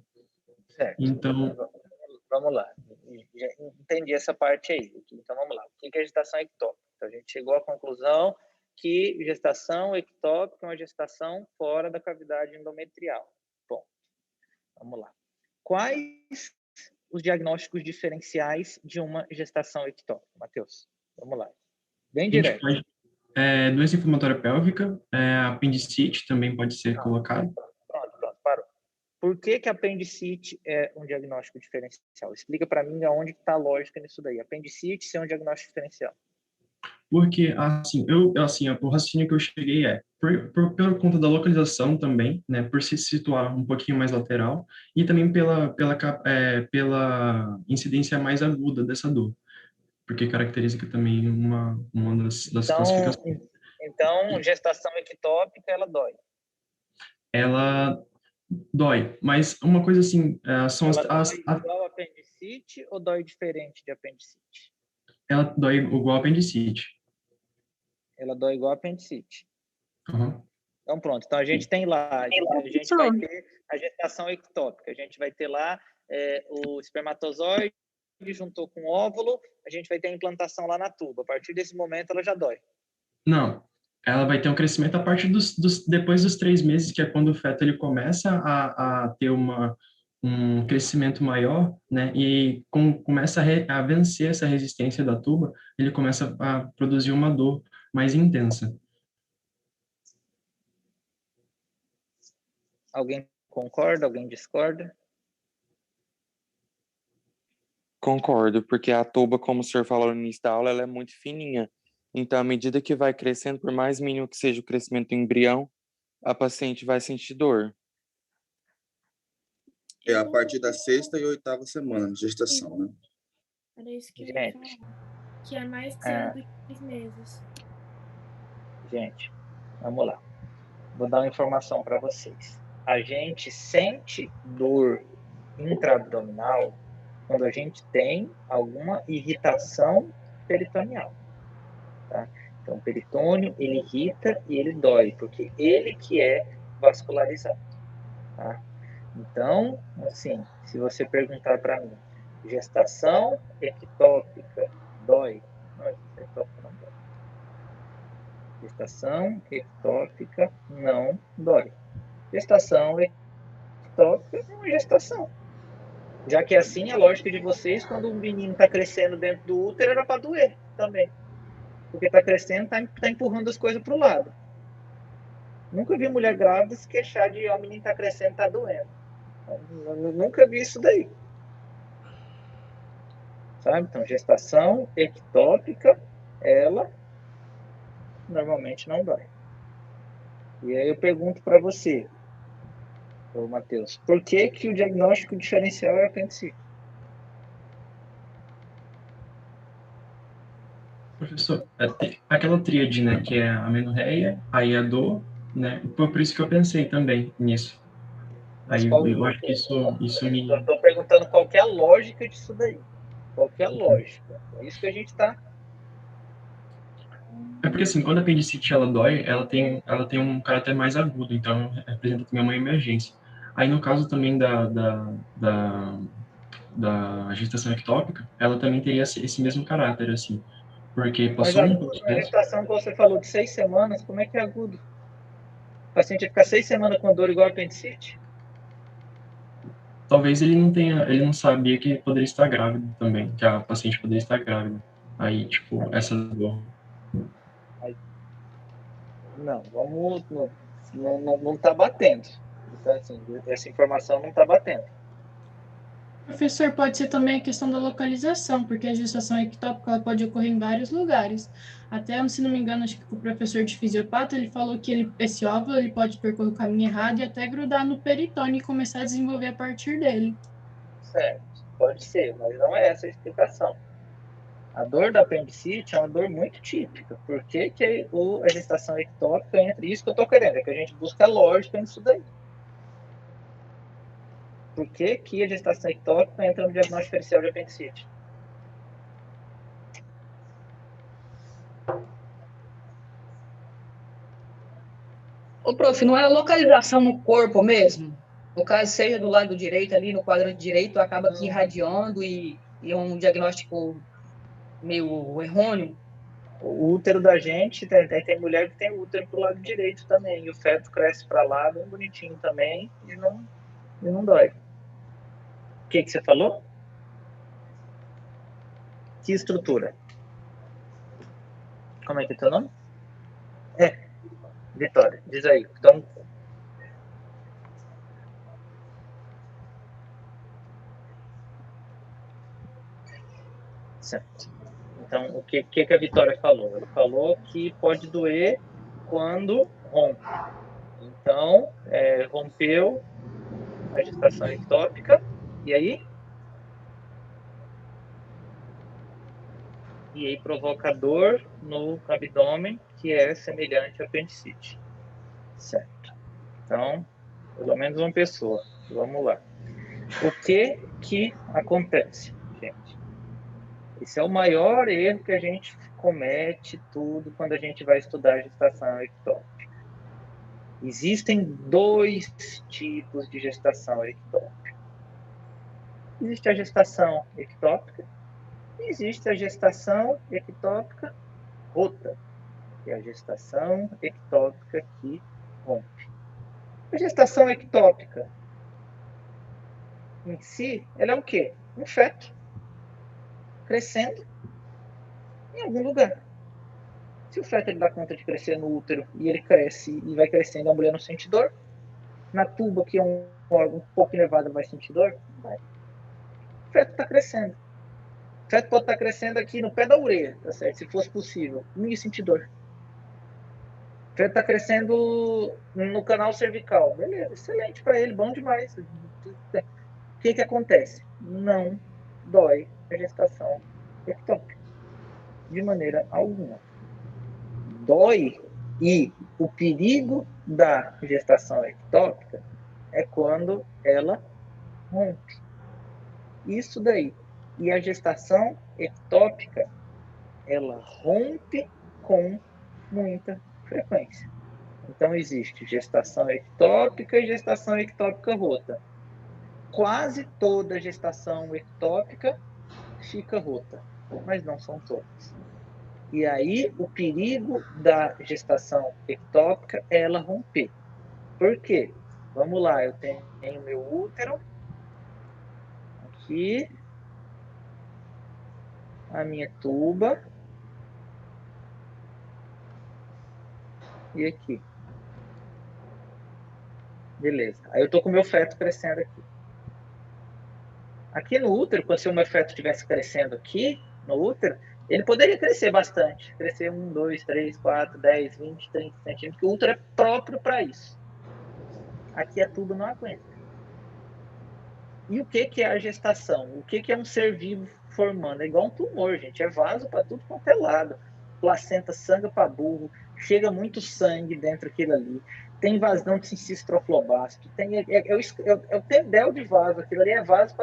Certo. Então, vamos lá. Já entendi essa parte aí. Então, vamos lá. O que é gestação ectópica? Então, a gente chegou à conclusão que gestação ectópica é uma gestação fora da cavidade endometrial. Bom, vamos lá. Quais os diagnósticos diferenciais de uma gestação ectópica, Matheus? Vamos lá. Bem direto. Doença inflamatória pélvica, apendicite também pode ser colocado. Pronto, parou. Por que apendicite é um diagnóstico diferencial? Explica para mim aonde está a lógica nisso daí. Apendicite ser um diagnóstico diferencial. Porque, o raciocínio que eu cheguei por conta da localização também, né, por se situar um pouquinho mais lateral, e também pela incidência mais aguda dessa dor, porque caracteriza também uma das classificações. Então, gestação ectópica, ela dói. Ela dói, mas uma coisa assim, são ela dói igual apendicite ou dói diferente de apendicite? Ela dói igual apendicite. Ela dói igual apendicite. Uhum. Então, pronto. Então, a gente tem lá, a gente vai ter a gestação ectópica. A gente vai ter lá o espermatozoide juntou com o óvulo, a gente vai ter a implantação lá na tuba. A partir desse momento, ela já dói. Não. Ela vai ter um crescimento a partir depois dos 3 meses, que é quando o feto ele começa a ter um crescimento maior, né? E começa a vencer essa resistência da tuba, ele começa a produzir uma dor mais intensa. Alguém concorda? Alguém discorda? Concordo, porque a tuba, como o senhor falou no início da aula, ela é muito fininha. Então, à medida que vai crescendo, por mais mínimo que seja o crescimento do embrião, a paciente vai sentir dor. É a partir da 6ª e 8ª semana de gestação, né? Era isso que eu ia falar. Que é mais cedo do que 3 meses. Gente, Vamos lá. Vou dar uma informação para vocês. A gente sente dor intraabdominal quando a gente tem alguma irritação peritoneal, tá? Então, o peritônio, ele irrita e ele dói, porque ele que é vascularizado, tá? Então, assim, se você perguntar para mim, gestação ectópica dói? Não, ectópica não dói. Gestação ectópica não dói. Gestação ectópica é uma gestação. Já que assim, a lógica de vocês, quando o menino está crescendo dentro do útero, era para doer também. Porque está crescendo, está empurrando as coisas para o lado. Nunca vi mulher grávida se queixar de o menino está crescendo, está doendo. Eu nunca vi isso daí. Sabe? Então, gestação ectópica, ela normalmente não dói. E aí eu pergunto para você, ô Matheus, por que que o diagnóstico diferencial é apendicite? Professor, aquela tríade, né, que é a amenorreia, aí a dor, né, por isso que eu pensei também nisso. Mas Aí qual, eu acho que isso me... eu estou perguntando qual que é a lógica disso daí. Qual que é a lógica? É isso que a gente está... É porque, assim, quando a apendicite, ela dói, ela tem um caráter mais agudo, então representa também uma emergência. Aí, no caso também da gestação ectópica, ela também teria esse mesmo caráter, assim, porque Mas passou um agudo na processo... gestação que você falou de 6 semanas, como é que é agudo? O paciente ia ficar 6 semanas com dor igual a apendicite? Talvez ele não sabia que poderia estar grávida também, que a paciente poderia estar grávida. Aí, tipo, essa dor... Não, vamos... Não está batendo. Então, assim, essa informação não está batendo. Professor, pode ser também a questão da localização, porque a gestação ectópica ela pode ocorrer em vários lugares. Até, se não me engano, acho que o professor de fisiopato, ele falou que esse óvulo ele pode percorrer o caminho errado e até grudar no peritônio e começar a desenvolver a partir dele. Certo, pode ser, mas não é essa a explicação. A dor da apendicite é uma dor muito típica. Por que que a gestação ectópica entra? Isso que eu estou querendo, é que a gente busca lógica nisso daí. Por que que a gestação ectópica entra no diagnóstico diferencial de apendicite? Ô, prof, não é a localização no corpo mesmo? No caso, seja do lado direito, ali no quadrante direito, acaba aqui irradiando e é um diagnóstico meio errôneo? O útero da gente, tem mulher que tem útero pro lado direito também, e o feto cresce para lá, bem bonitinho também, e não dói. O que você falou? Que estrutura? Como é que é teu nome? Vitória, diz aí. Então, certo. Então, o que a Vitória falou? Ela falou que pode doer quando rompe. Então, rompeu a gestação ectópica, e aí? E aí provoca dor no abdômen, que é semelhante à apendicite. Certo. Então, pelo menos uma pessoa. Vamos lá. O que acontece, gente? Esse é o maior erro que a gente comete tudo quando a gente vai estudar a gestação ectópica. Existem 2 tipos de gestação ectópica. Existe a gestação ectópica e existe a gestação ectópica rota, que é a gestação ectópica que rompe. A gestação ectópica em si, ela é o quê? Um feto crescendo em algum lugar. Se o feto ele dá conta de crescer no útero e ele cresce e vai crescendo, a mulher não sente dor. Na tuba, que é um órgão um pouco elevado, vai sentir dor? Vai. O feto está crescendo. O feto pode estar crescendo aqui no pé da orelha, tá certo? Se fosse possível. Não ia sentir dor. O feto está crescendo no canal cervical. Beleza, excelente para ele, bom demais. O que acontece? Não dói a gestação ectópica. De maneira alguma. Dói E o perigo da gestação ectópica é quando ela rompe. Isso daí. E a gestação ectópica, ela rompe com muita frequência. Então, existe gestação ectópica e gestação ectópica rota. Quase toda gestação ectópica fica rota, mas não são todas. E aí, o perigo da gestação ectópica é ela romper. Por quê? Vamos lá, eu tenho meu útero, aqui, a minha tuba, e aqui. Beleza. Aí eu tô com o meu feto crescendo aqui. Aqui no útero, quando se o meu feto estivesse crescendo aqui, no útero, ele poderia crescer bastante. Crescer 1, 2, 3, 4, 10, 20, 30 centímetros, porque o útero é próprio para isso. Aqui a tuba não aguenta. E o que é a gestação? O que é um ser vivo formando? É igual um tumor, gente. É vaso para tudo quanto é lado. Placenta sangra para burro, chega muito sangue dentro daquilo ali. Tem invasão de cistitroflobasto, é o tendel de vaso. Aquilo ali é vaso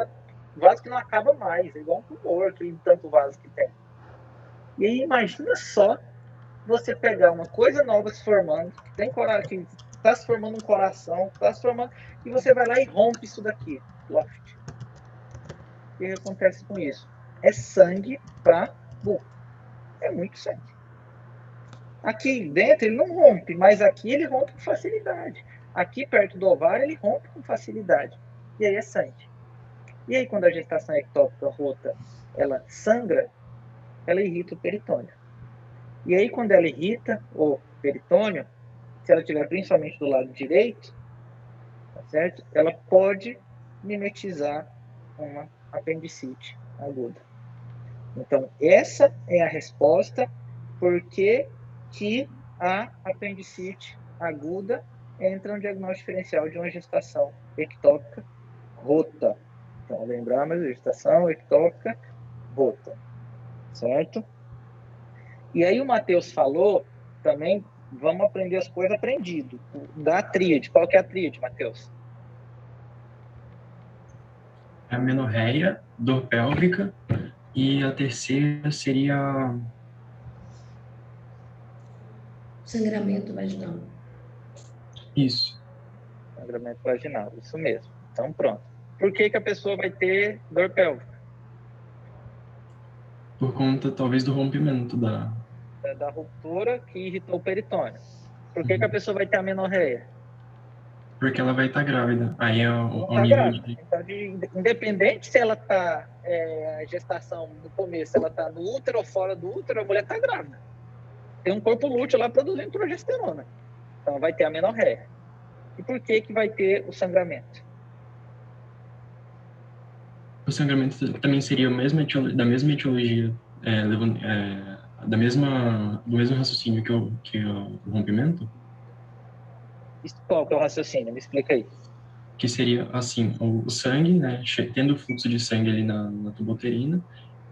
que não acaba mais. É igual um tumor, aquele tanto vaso que tem. E aí, imagina só você pegar uma coisa nova se formando, que está se formando um coração, está se formando, e você vai lá e rompe isso daqui. Loft. O que acontece com isso? É sangue para burro. É muito sangue. Aqui dentro ele não rompe, mas aqui ele rompe com facilidade. Aqui perto do ovário ele rompe com facilidade. E aí é sangue. E aí quando a gestação ectópica rota, ela sangra, ela irrita o peritônio. E aí quando ela irrita o peritônio, se ela estiver principalmente do lado direito, tá certo? Ela pode mimetizar uma apendicite aguda. Então, essa é a resposta por que a apendicite aguda entra no diagnóstico diferencial de uma gestação ectópica rota. Então, lembramos, gestação ectópica rota, certo? E aí o Matheus falou também, vamos aprender as coisas aprendido, da tríade. Qual que é a tríade, Matheus? A amenorreia, dor pélvica, e a terceira seria... Sangramento vaginal. Isso. Sangramento vaginal, isso mesmo. Então, pronto. Por que a pessoa vai ter dor pélvica? Por conta, talvez, do rompimento da ruptura que irritou o peritônio. Por que a pessoa vai ter amenorreia? Porque ela vai estar grávida. Aí é o tá nível grávida. Então, independente se ela está a gestação no começo, ela está no útero ou fora do útero, a mulher está grávida. Tem um corpo lúteo lá produzindo progesterona. Então vai ter a amenorreia. E por que vai ter o sangramento? O sangramento também seria da mesma etiologia, do mesmo raciocínio que o rompimento? Qual que é o raciocínio? Me explica aí. Que seria, assim, o sangue, né, tendo o fluxo de sangue ali na tuba uterina,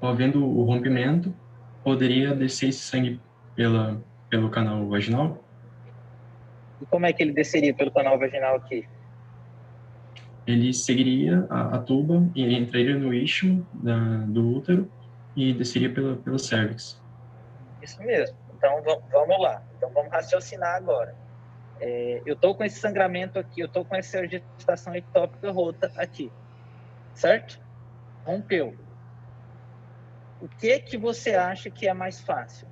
havendo o rompimento, poderia descer esse sangue pelo canal vaginal? E como é que ele desceria pelo canal vaginal aqui? Ele seguiria a tuba e entraria no istmo do útero e desceria pela cervix. Isso mesmo. Então, vamos lá. Então, vamos raciocinar agora. Eu estou com esse sangramento aqui, eu estou com essa gestação ectópica rota aqui, certo? Rompeu. O que você acha que é mais fácil?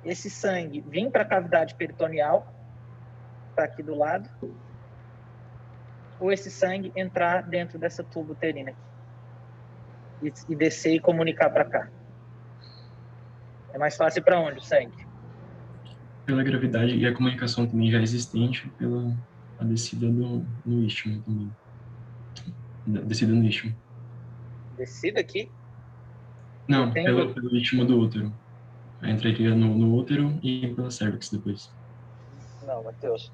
Esse sangue vir para a cavidade peritoneal, está aqui do lado, ou esse sangue entrar dentro dessa tuba uterina aqui e descer e comunicar para cá? É mais fácil para onde o sangue? Pela gravidade e a comunicação também já existente pela a descida no istmo também. Descida no istmo. Descida aqui? Não, pelo istmo do útero. Entraria no útero e pela cervix depois. Não, Matheus.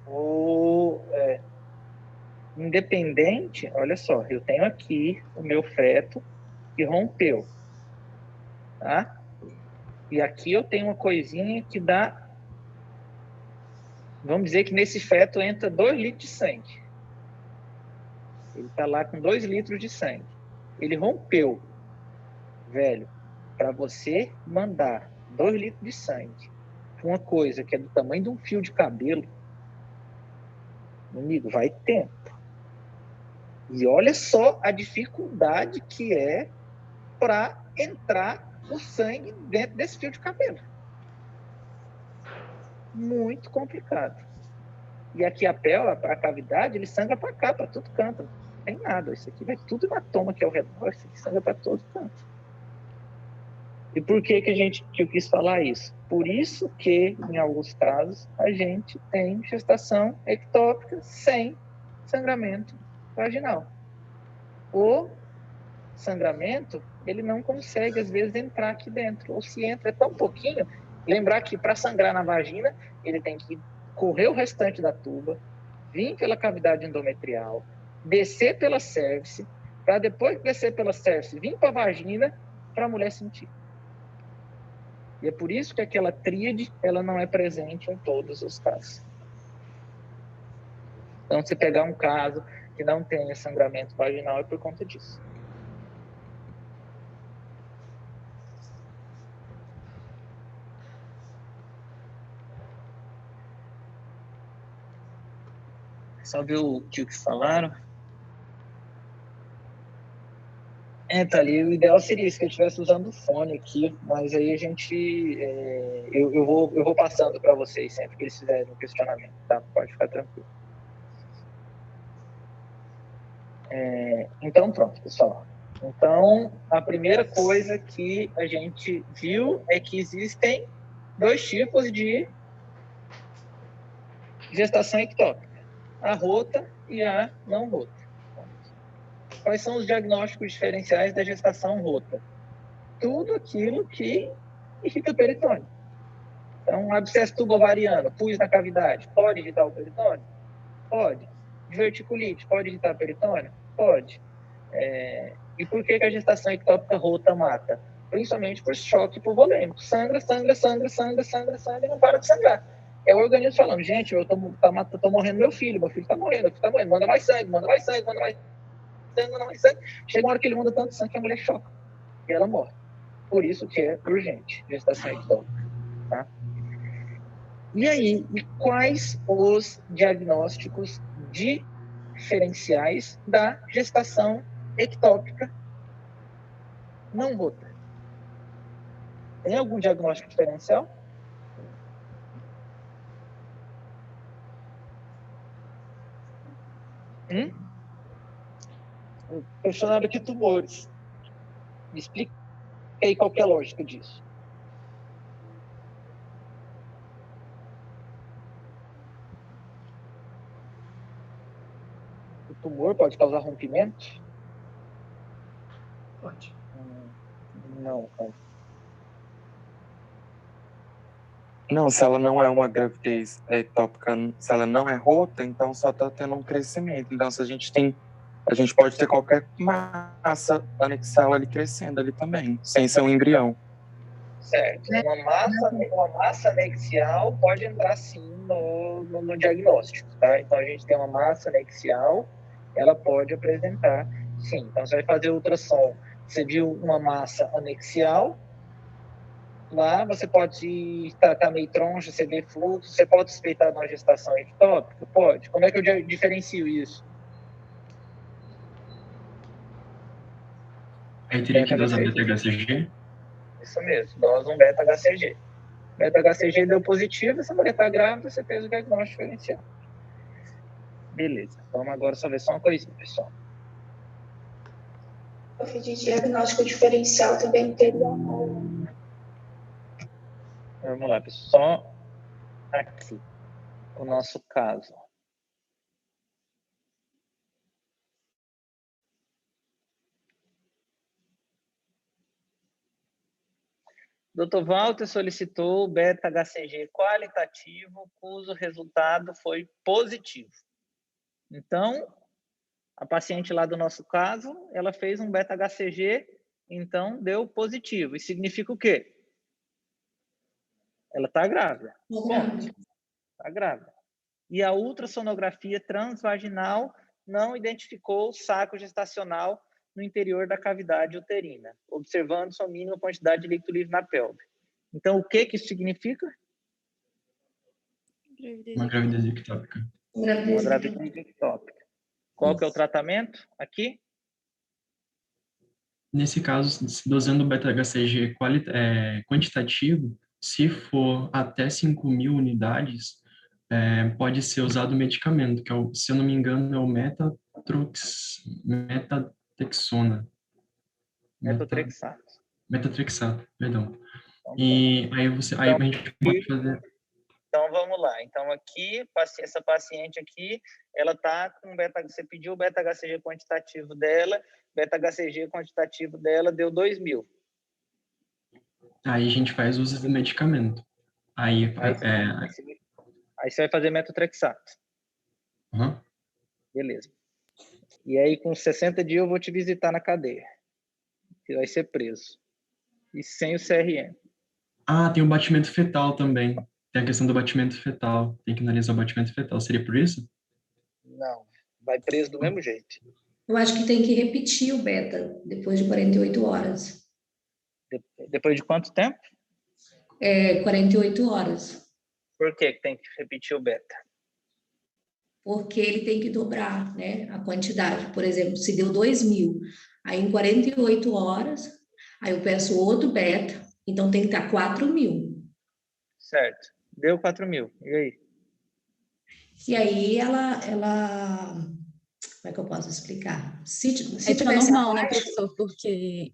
Independente, olha só, eu tenho aqui o meu feto que rompeu, tá? E aqui eu tenho uma coisinha que dá Vamos dizer que nesse feto entra 2 litros de sangue. Ele está lá com 2 litros de sangue. Ele rompeu. Velho, para você mandar 2 litros de sangue para uma coisa que é do tamanho de um fio de cabelo, amigo, vai tempo. E olha só a dificuldade que é para entrar o sangue dentro desse fio de cabelo. Muito complicado. E aqui a pele, a cavidade, ele sangra para cá, para todo canto. Não tem nada. Isso aqui vai tudo hematoma que é ao redor. Isso aqui sangra para todo canto. E por que que eu quis falar isso? Por isso que, em alguns casos, a gente tem gestação ectópica sem sangramento vaginal. O sangramento, ele não consegue, às vezes, entrar aqui dentro. Ou se entra, é tão pouquinho. Lembrar que, para sangrar na vagina, ele tem que correr o restante da tuba, vir pela cavidade endometrial, descer pela cervice, para depois de descer pela cervice, vir para a vagina, para a mulher sentir. E é por isso que aquela tríade, ela não é presente em todos os casos. Então, se pegar um caso que não tenha sangramento vaginal, é por conta disso. Só ver o que falaram. Tá ali, o ideal seria isso, que eu estivesse usando o fone aqui, mas aí a gente, eu vou passando para vocês sempre que eles fizerem o questionamento, tá? Pode ficar tranquilo. Então, pronto, pessoal. Então, a primeira coisa que a gente viu é que existem 2 tipos de gestação ectópica, a rota e a não rota. Quais são os diagnósticos diferenciais da gestação rota? Tudo aquilo que irrita o peritônio. Então, abscesso tubo-ovariano, pus na cavidade, pode irritar o peritônio? Pode. Diverticulite, pode irritar o peritônio? Pode. E por que a gestação ectópica rota mata? Principalmente por choque hipovolêmico. Sangra, sangra, sangra, sangra, sangra, sangra e não para de sangrar. É o organismo falando, gente, eu tô morrendo meu filho tá morrendo, manda mais sangue, manda mais sangue, manda mais sangue, manda mais sangue. Chega uma hora que ele manda tanto sangue que a mulher choca e ela morre. Por isso que é urgente, gestação ectópica. Tá? E aí, quais os diagnósticos diferenciais da gestação ectópica não rota? Tem algum diagnóstico diferencial? Questionário de tumores. Me explica aí qual que é a lógica disso. O tumor pode causar rompimento? Pode. Não, cara. Não, se ela não é uma gravidez ectópica, se ela não é rota, então só está tendo um crescimento. Então, se a gente pode ter qualquer massa anexial ali crescendo ali também, sem ser um embrião. Certo. Uma massa anexial pode entrar sim no diagnóstico, tá? Então, a gente tem uma massa anexial, ela pode apresentar, sim. Então, você vai fazer ultrassom, você viu uma massa anexial, lá você pode estar meio troncho, você vê fluxo, você pode suspeitar de uma gestação ectópica? Pode. Como é que eu diferencio isso? Aí teria que dosar beta-HCG? Isso mesmo, dosa um beta-HCG. Beta-HCG deu positivo, essa mulher está grávida, você fez o diagnóstico diferencial. Beleza, vamos agora só ver só uma coisinha, pessoal. De diagnóstico diferencial também teria. Vamos lá, pessoal. Só aqui, o nosso caso. Dr. Walter solicitou beta-HCG qualitativo, cujo resultado foi positivo. Então, a paciente lá do nosso caso, ela fez um beta-HCG, então deu positivo. Isso significa o quê? Ela está grávida. Está grávida. E a ultrassonografia transvaginal não identificou saco gestacional no interior da cavidade uterina, observando sua mínima quantidade de líquido livre na pelve. Então, o que isso significa? Uma gravidez ectópica. Uma gravidez ectópica. Qual que é o tratamento aqui? Nesse caso, dosando o beta-HCG quantitativo, se for até 5.000 unidades, pode ser usado o medicamento, que se eu não me engano, é o metatrexona. Metotrexato. Metatrexato, perdão. Então, E aí a gente pode fazer... Então, vamos lá. Então, aqui, essa paciente aqui, ela tá com você pediu o beta-HCG quantitativo dela, beta-HCG quantitativo dela deu 2.000. Aí a gente faz uso do medicamento. Aí você vai fazer metotrexato. Uhum. Beleza. E aí, com 60 dias, eu vou te visitar na cadeia. Você vai ser preso. E sem o CRM. Ah, tem o batimento fetal também. Tem a questão do batimento fetal. Tem que analisar o batimento fetal. Seria por isso? Não. Vai preso do mesmo jeito. Eu acho que tem que repetir o beta depois de 48 horas. Depois de quanto tempo? 48 horas. Por que tem que repetir o beta? Porque ele tem que dobrar, né, a quantidade. Por exemplo, se deu 2.000, aí em 48 horas, aí eu peço outro beta, então tem que estar 4.000. Certo. Deu 4.000. E aí? E aí ela como é que eu posso explicar? Se Fica normal, né, professor? Porque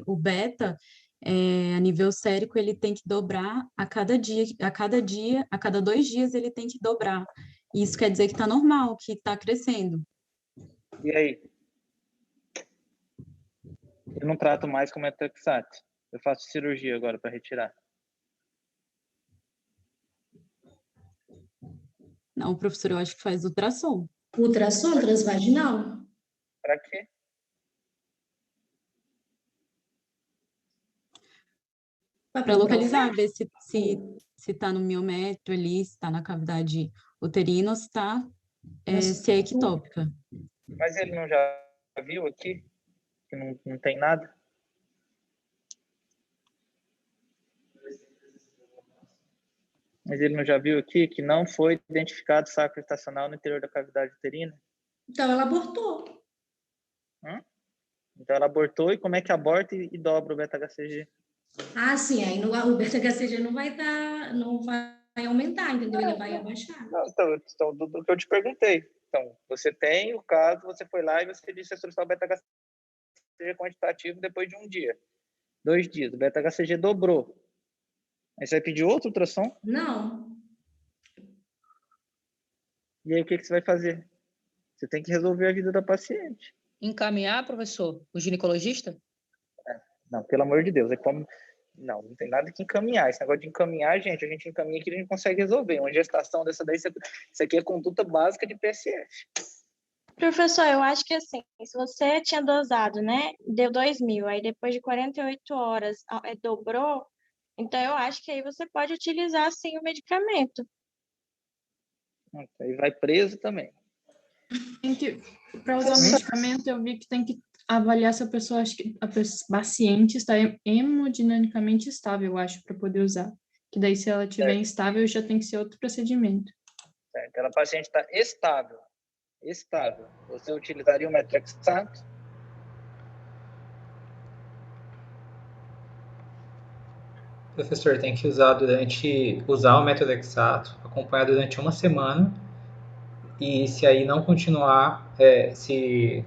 o beta, a nível sérico, ele tem que dobrar a cada 2 dias ele tem que dobrar. Isso quer dizer que está normal, que está crescendo. E aí? Eu não trato mais com metotrexato. Eu faço cirurgia agora para retirar. Não, professor, eu acho que faz ultrassom. Ultrassom transvaginal? Para quê? Para localizar, ver se tá no miométrio ali, se está na cavidade uterina ou se está se é ectópica. Mas ele não já viu aqui que não tem nada? Mas ele não já viu aqui que não foi identificado saco gestacional no interior da cavidade uterina? Então ela abortou. Então ela abortou, e como é que aborta e dobra o beta-HCG? Ah, sim, aí o beta-HCG não vai aumentar, entendeu? Ele vai abaixar. Não, então, do que eu te perguntei. Então, você tem o caso, você foi lá e você disse que o beta-HCG quantitativo depois de 1 dia. 2 dias, o beta-HCG dobrou. Aí você vai pedir outro ultrassom? Não. E aí o que você vai fazer? Você tem que resolver a vida da paciente. Encaminhar, professor, o ginecologista? Não, pelo amor de Deus, não tem nada que encaminhar. Esse negócio de encaminhar, gente, a gente encaminha que a gente consegue resolver. Uma gestação dessa daí, isso aqui é conduta básica de PSF. Professor, eu acho que assim, se você tinha dosado, né, deu 2.000, aí depois de 48 horas dobrou, então eu acho que aí você pode utilizar, sim, o medicamento. Aí vai preso também. Para usar o medicamento, eu vi que tem que avaliar se a paciente está hemodinamicamente estável, eu acho, para poder usar. Que daí, se ela estiver instável, já tem que ser outro procedimento. Certo. A paciente está estável. Você utilizaria o metotrexato? Professor, tem que usar o metotrexato, acompanhar durante 1 semana, e se aí não continuar, se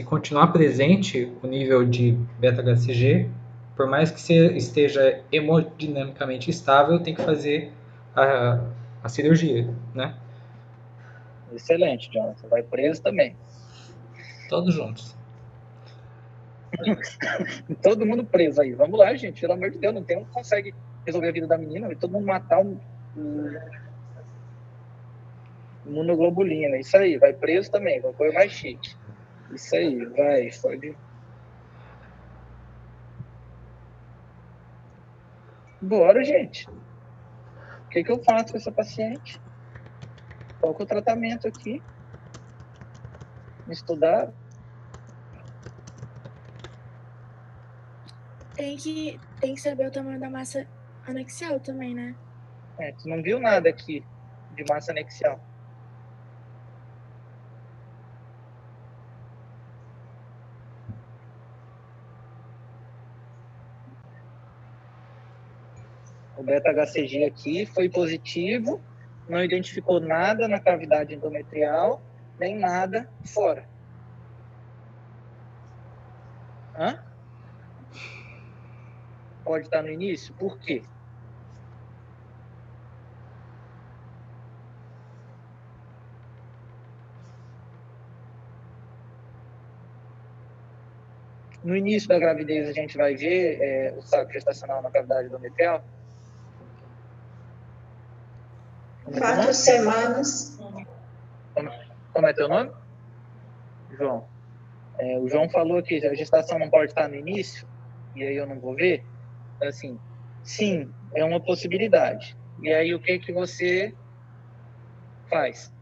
continuar presente o nível de beta-HCG, por mais que você esteja hemodinamicamente estável, tem que fazer a cirurgia, né? Excelente, Jonathan. Vai preso também. Todos juntos. Todo mundo preso aí. Vamos lá, gente. Pelo amor de Deus, não tem um que consegue resolver a vida da menina. Vai todo mundo matar um imunoglobulina. Isso aí. Vai preso também. Uma coisa mais chique. Isso aí. Vai. Pode. Bora, gente. O que eu faço com essa paciente? Qual que é o tratamento aqui? Estudar. Tem que saber o tamanho da massa anexial também, né? Tu não viu nada aqui de massa anexial. O beta-HCG aqui foi positivo, não identificou nada na cavidade endometrial, nem nada fora. Hã? Pode estar no início? Por quê? No início da gravidez, a gente vai ver o saco gestacional na cavidade endometrial? 4 semanas. Como é teu nome? João. O João falou que a gestação não pode estar no início, e aí eu não vou ver. Assim, sim, é uma possibilidade. E aí o que você faz?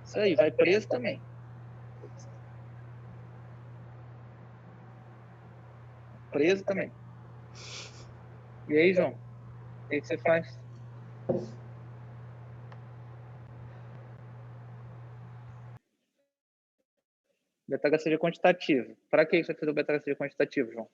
Isso aí, vai preso também. Preso também. E aí, João? O que você faz? Beta-HCG quantitativo. Para que você vai fazer o beta-HCG quantitativo, João?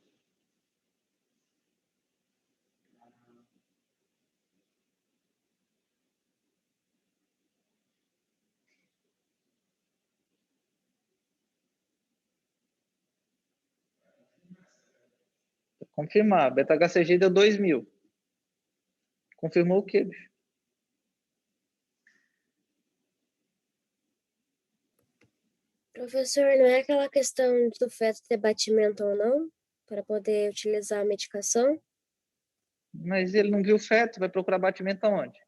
Confirmar. Beta-HCG deu 2.000. Confirmou o quê, bicho? Professor, não é aquela questão do feto ter batimento ou não, para poder utilizar a medicação? Mas ele não viu feto, vai procurar batimento aonde?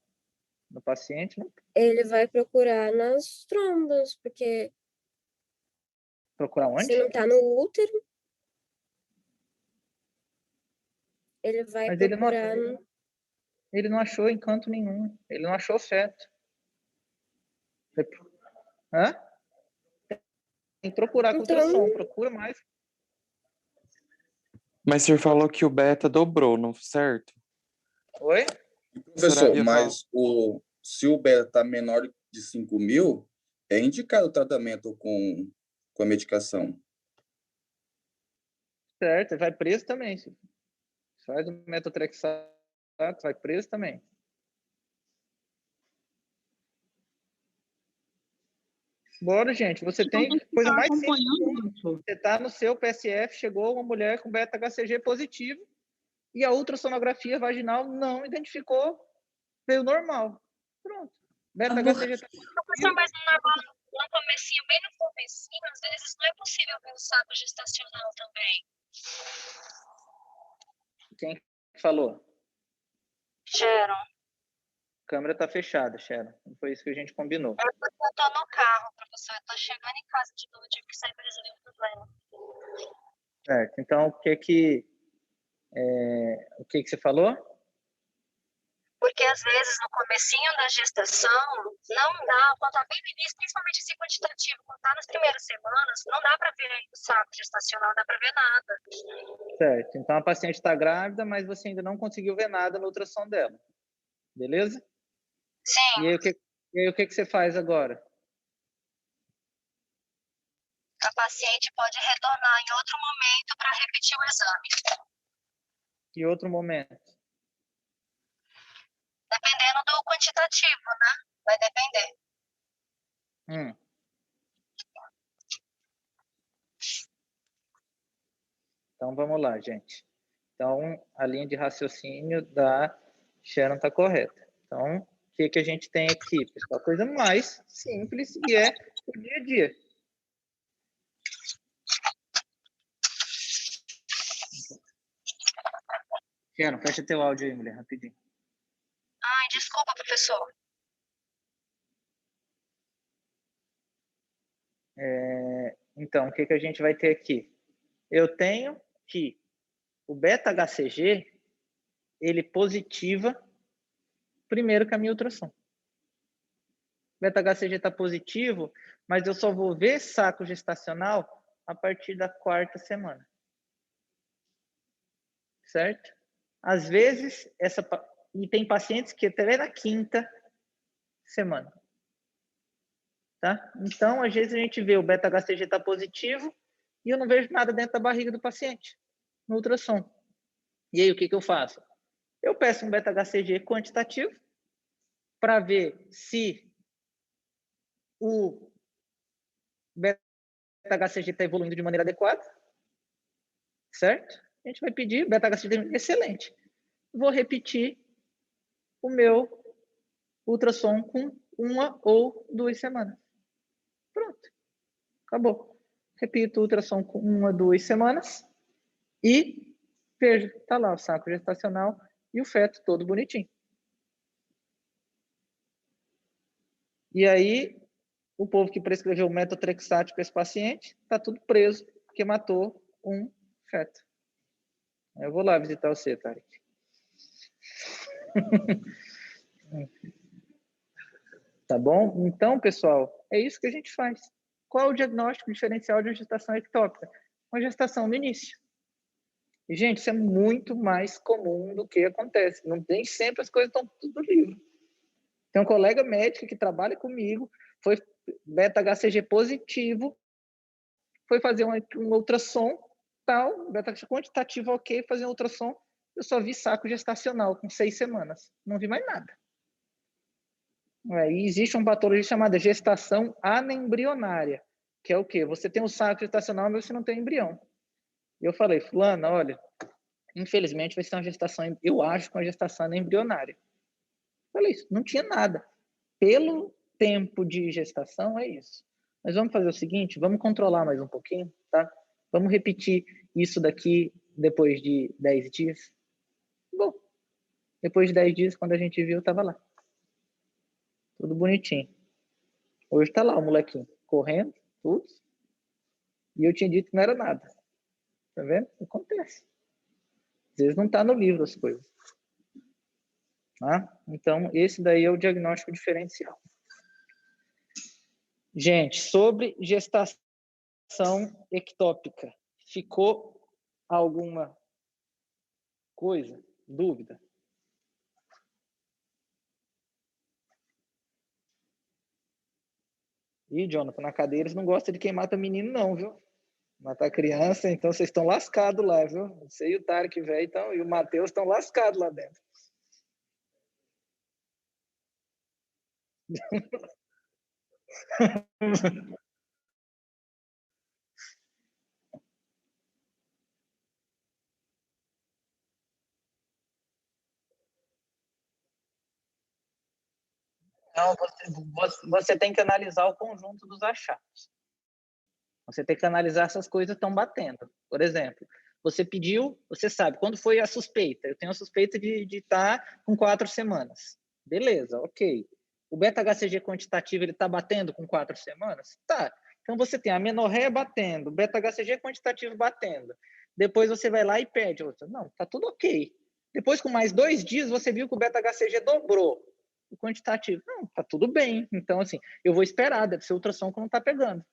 No paciente, né? Ele vai procurar nas trombas, porque procurar onde? Se não tá no útero, ele vai Mas procurar... ele não achou em canto nenhum. Ele não achou feto. Hã? Tem que procurar com ultrassom. Procura mais. Mas o senhor falou que o beta dobrou, não certo? Oi? Professor, mas se o beta está menor de 5.000, é indicado o tratamento com a medicação. Certo, vai preso também. Faz o metotrexato, vai preso também. Bora, gente. Você tem coisa mais simples. Você está no seu PSF, chegou uma mulher com beta-HCG positivo e a ultrassonografia vaginal não identificou, veio normal. Pronto. Beta-HCG tá Professor, mas no comecinho, bem no comecinho, às vezes não é possível ver o saco gestacional também. Quem falou? Sharon. A câmera tá fechada, Sharon. Não foi isso que a gente combinou. É porque eu tô no carro, professor. Eu tô chegando em casa de novo, tive que sair para resolver um problema. Certo. Então, o que você falou? Porque às vezes no comecinho da gestação não dá, quando tá bem no início, principalmente esse quantitativo, quando tá nas primeiras semanas, não dá para ver o saco gestacional, não dá para ver nada. Certo. Então a paciente está grávida, mas você ainda não conseguiu ver nada no ultrassom dela. Beleza? Sim. E aí o que você faz agora? A paciente pode retornar em outro momento para repetir o exame. Que outro momento? Dependendo do quantitativo, né? Vai depender. Então, vamos lá, gente. Então, a linha de raciocínio da Sharon está correta. Então, o que a gente tem aqui, pessoal? A coisa mais simples e é o dia a dia. Sharon, fecha teu áudio aí, mulher, rapidinho. Ai, desculpa, professor. Então, o que a gente vai ter aqui? Eu tenho que o beta-HCG, ele positiva primeiro que a minha ultrassom. beta-HCG está positivo, mas eu só vou ver saco gestacional a partir da 4ª semana. Certo? Às vezes, e tem pacientes que até na 5ª semana. Tá? Então, às vezes a gente vê o beta-HCG está positivo e eu não vejo nada dentro da barriga do paciente, no ultrassom. E aí, o que eu faço? Eu peço um beta-HCG quantitativo para ver se o beta-HCG está evoluindo de maneira adequada, certo? A gente vai pedir beta-HCG excelente. Vou repetir o meu ultrassom com 1 ou 2 semanas. Pronto. Acabou. Repito o ultrassom com 1 a 2 semanas e vejo, está lá o saco gestacional e o feto todo bonitinho. E aí, o povo que prescreveu metotrexato para esse paciente está tudo preso, porque matou um feto. Eu vou lá visitar você, Tarek. Tá bom? Então, pessoal, é isso que a gente faz. Qual é o diagnóstico diferencial de uma gestação ectópica? Uma gestação no início. E, gente, isso é muito mais comum do que acontece. Não tem sempre as coisas estão tudo no livro. Tem um colega médico que trabalha comigo, foi beta-HCG positivo, foi fazer um ultrassom, tal, beta-HCG quantitativo ok, fazer um ultrassom, eu só vi saco gestacional com 6 semanas. Não vi mais nada. E existe uma patologia chamada gestação anembrionária, que é o quê? Você tem um saco gestacional, mas você não tem embrião. E eu falei, fulana, olha, infelizmente vai ser uma gestação, eu acho que uma gestação anembrionária. Falei isso, não tinha nada. Pelo tempo de gestação, é isso. Mas vamos fazer o seguinte, vamos controlar mais um pouquinho, tá? Vamos repetir isso daqui depois de 10 dias. Bom, depois de 10 dias, quando a gente viu, estava lá. Tudo bonitinho. Hoje está lá o molequinho, correndo, tudo. E eu tinha dito que não era nada. Tá vendo? Acontece. Às vezes não está no livro as coisas. Tá? Então, esse daí é o diagnóstico diferencial. Gente, sobre gestação ectópica, ficou alguma coisa? Dúvida? Ih, Jonathan, na cadeira eles não gostam de quem mata menino, não, viu? Matar criança, então vocês estão lascados lá, viu? Você e o Tarek, velho, então, e o Matheus estão lascados lá dentro. Não, você tem que analisar o conjunto dos achados. Você tem que analisar essas coisas que estão batendo. Por exemplo, você pediu, você sabe, quando foi a suspeita? Eu tenho a suspeita de estar com 4 semanas. Beleza, ok. O beta-HCG quantitativo, ele está batendo com 4 semanas? Tá. Então, você tem a amenorreia batendo, o beta-HCG quantitativo batendo. Depois você vai lá e pede outra. Não, tá tudo ok. Depois, com mais 2 dias, você viu que o beta-HCG dobrou o quantitativo. Não, tá tudo bem. Então, assim, eu vou esperar, deve ser ultrassom que não tá pegando.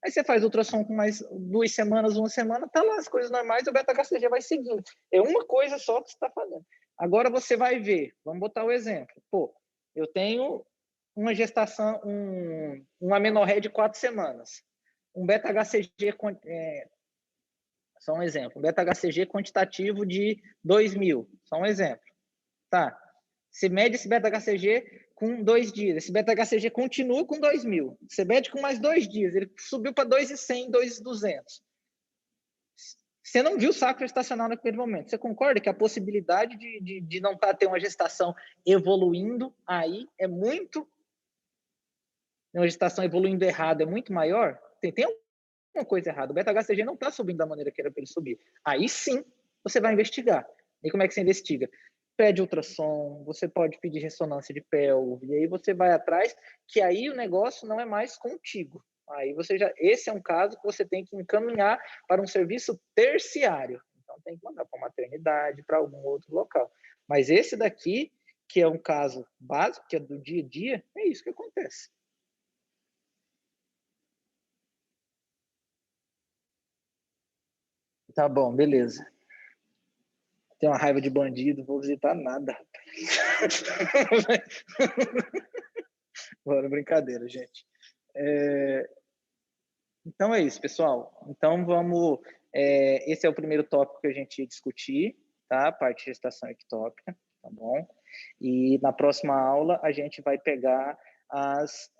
Aí você faz ultrassom com mais 2 semanas, 1 semana, tá lá as coisas normais, o beta-HCG vai seguindo. É uma coisa só que você está fazendo. Agora você vai ver, vamos botar o exemplo. Pô, eu tenho uma gestação, uma amenorreia de 4 semanas. Um beta-HCG, só um exemplo, um beta-HCG quantitativo de 2.000, só um exemplo. Tá, você mede esse beta-HCG com 2 dias, esse beta-HCG continua com 2.000, você mede com mais 2 dias, ele subiu para 2.100, 2.200. Você não viu o saco gestacional naquele momento. Você concorda que a possibilidade de não ter uma gestação evoluindo aí é muito... Uma gestação evoluindo errado é muito maior? Tem uma coisa errada. O beta-HCG não está subindo da maneira que era para ele subir. Aí sim, você vai investigar. E como é que você investiga? Pede ultrassom, você pode pedir ressonância de pelve, e aí você vai atrás, que aí o negócio não é mais contigo. Aí você já, esse é um caso que você tem que encaminhar para um serviço terciário. Então tem que mandar para uma maternidade, para algum outro local. Mas esse daqui, que é um caso básico, que é do dia a dia, é isso que acontece. Tá bom, beleza. Tenho uma raiva de bandido, vou visitar nada. Bora, brincadeira, gente. Então é isso, pessoal. Então vamos... esse é o primeiro tópico que a gente ia discutir, tá? A parte de gestação ectópica, tá bom? E na próxima aula a gente vai pegar as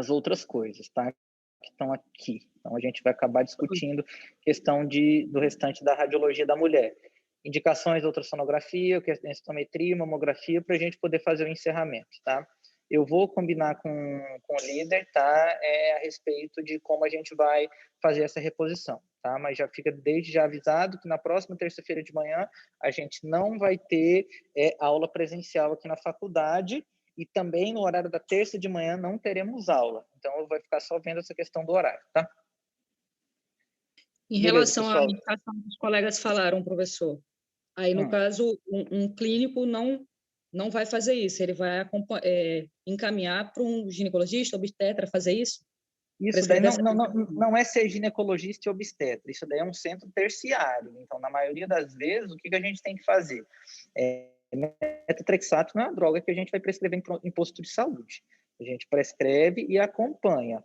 outras coisas, tá? Que estão aqui. Então a gente vai acabar discutindo questão do restante da radiologia da mulher. Indicações, ultrassonografia, densitometria, mamografia, para a gente poder fazer o encerramento, tá? Eu vou combinar com o líder, tá? A respeito de como a gente vai fazer essa reposição, tá? Mas já fica desde já avisado que na próxima terça-feira de manhã a gente não vai ter aula presencial aqui na faculdade e também no horário da terça de manhã não teremos aula. Então, vai ficar só vendo essa questão do horário, tá? Em relação à indicação que os colegas falaram, professor, aí no caso, um clínico não vai fazer isso, ele vai encaminhar para um ginecologista, obstetra, fazer isso? Isso daí não é ser ginecologista e obstetra, isso daí é um centro terciário. Então, na maioria das vezes, o que a gente tem que fazer? Metotrexato não é uma droga que a gente vai prescrever em posto de saúde. A gente prescreve e acompanha.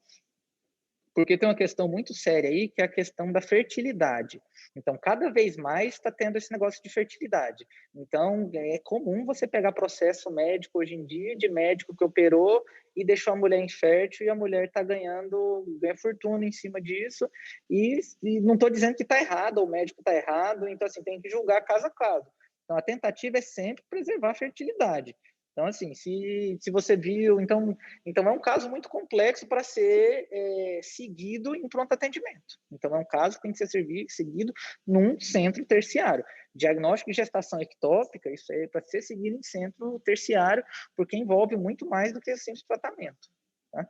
Porque tem uma questão muito séria aí, que é a questão da fertilidade. Então, cada vez mais está tendo esse negócio de fertilidade. Então, é comum você pegar processo médico hoje em dia, de médico que operou e deixou a mulher infértil, e a mulher está ganha fortuna em cima disso, e não estou dizendo que está errado, ou o médico está errado, então, assim, tem que julgar caso a caso. Então, a tentativa é sempre preservar a fertilidade. Então, assim, se você viu... Então é um caso muito complexo para ser seguido em pronto atendimento. Então, é um caso que tem que ser seguido num centro terciário. Diagnóstico de gestação ectópica, isso é para ser seguido em centro terciário, porque envolve muito mais do que simples tratamento, tá?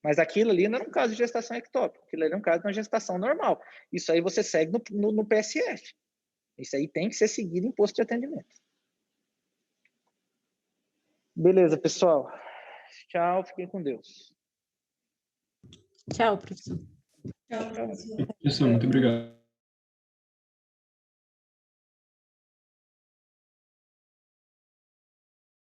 Mas aquilo ali não era um caso de gestação ectópica, aquilo ali era um caso de uma gestação normal. Isso aí você segue no PSF. Isso aí tem que ser seguido em posto de atendimento. Beleza, pessoal. Tchau, fiquem com Deus. Tchau, professor. Tchau, professor. Muito obrigado.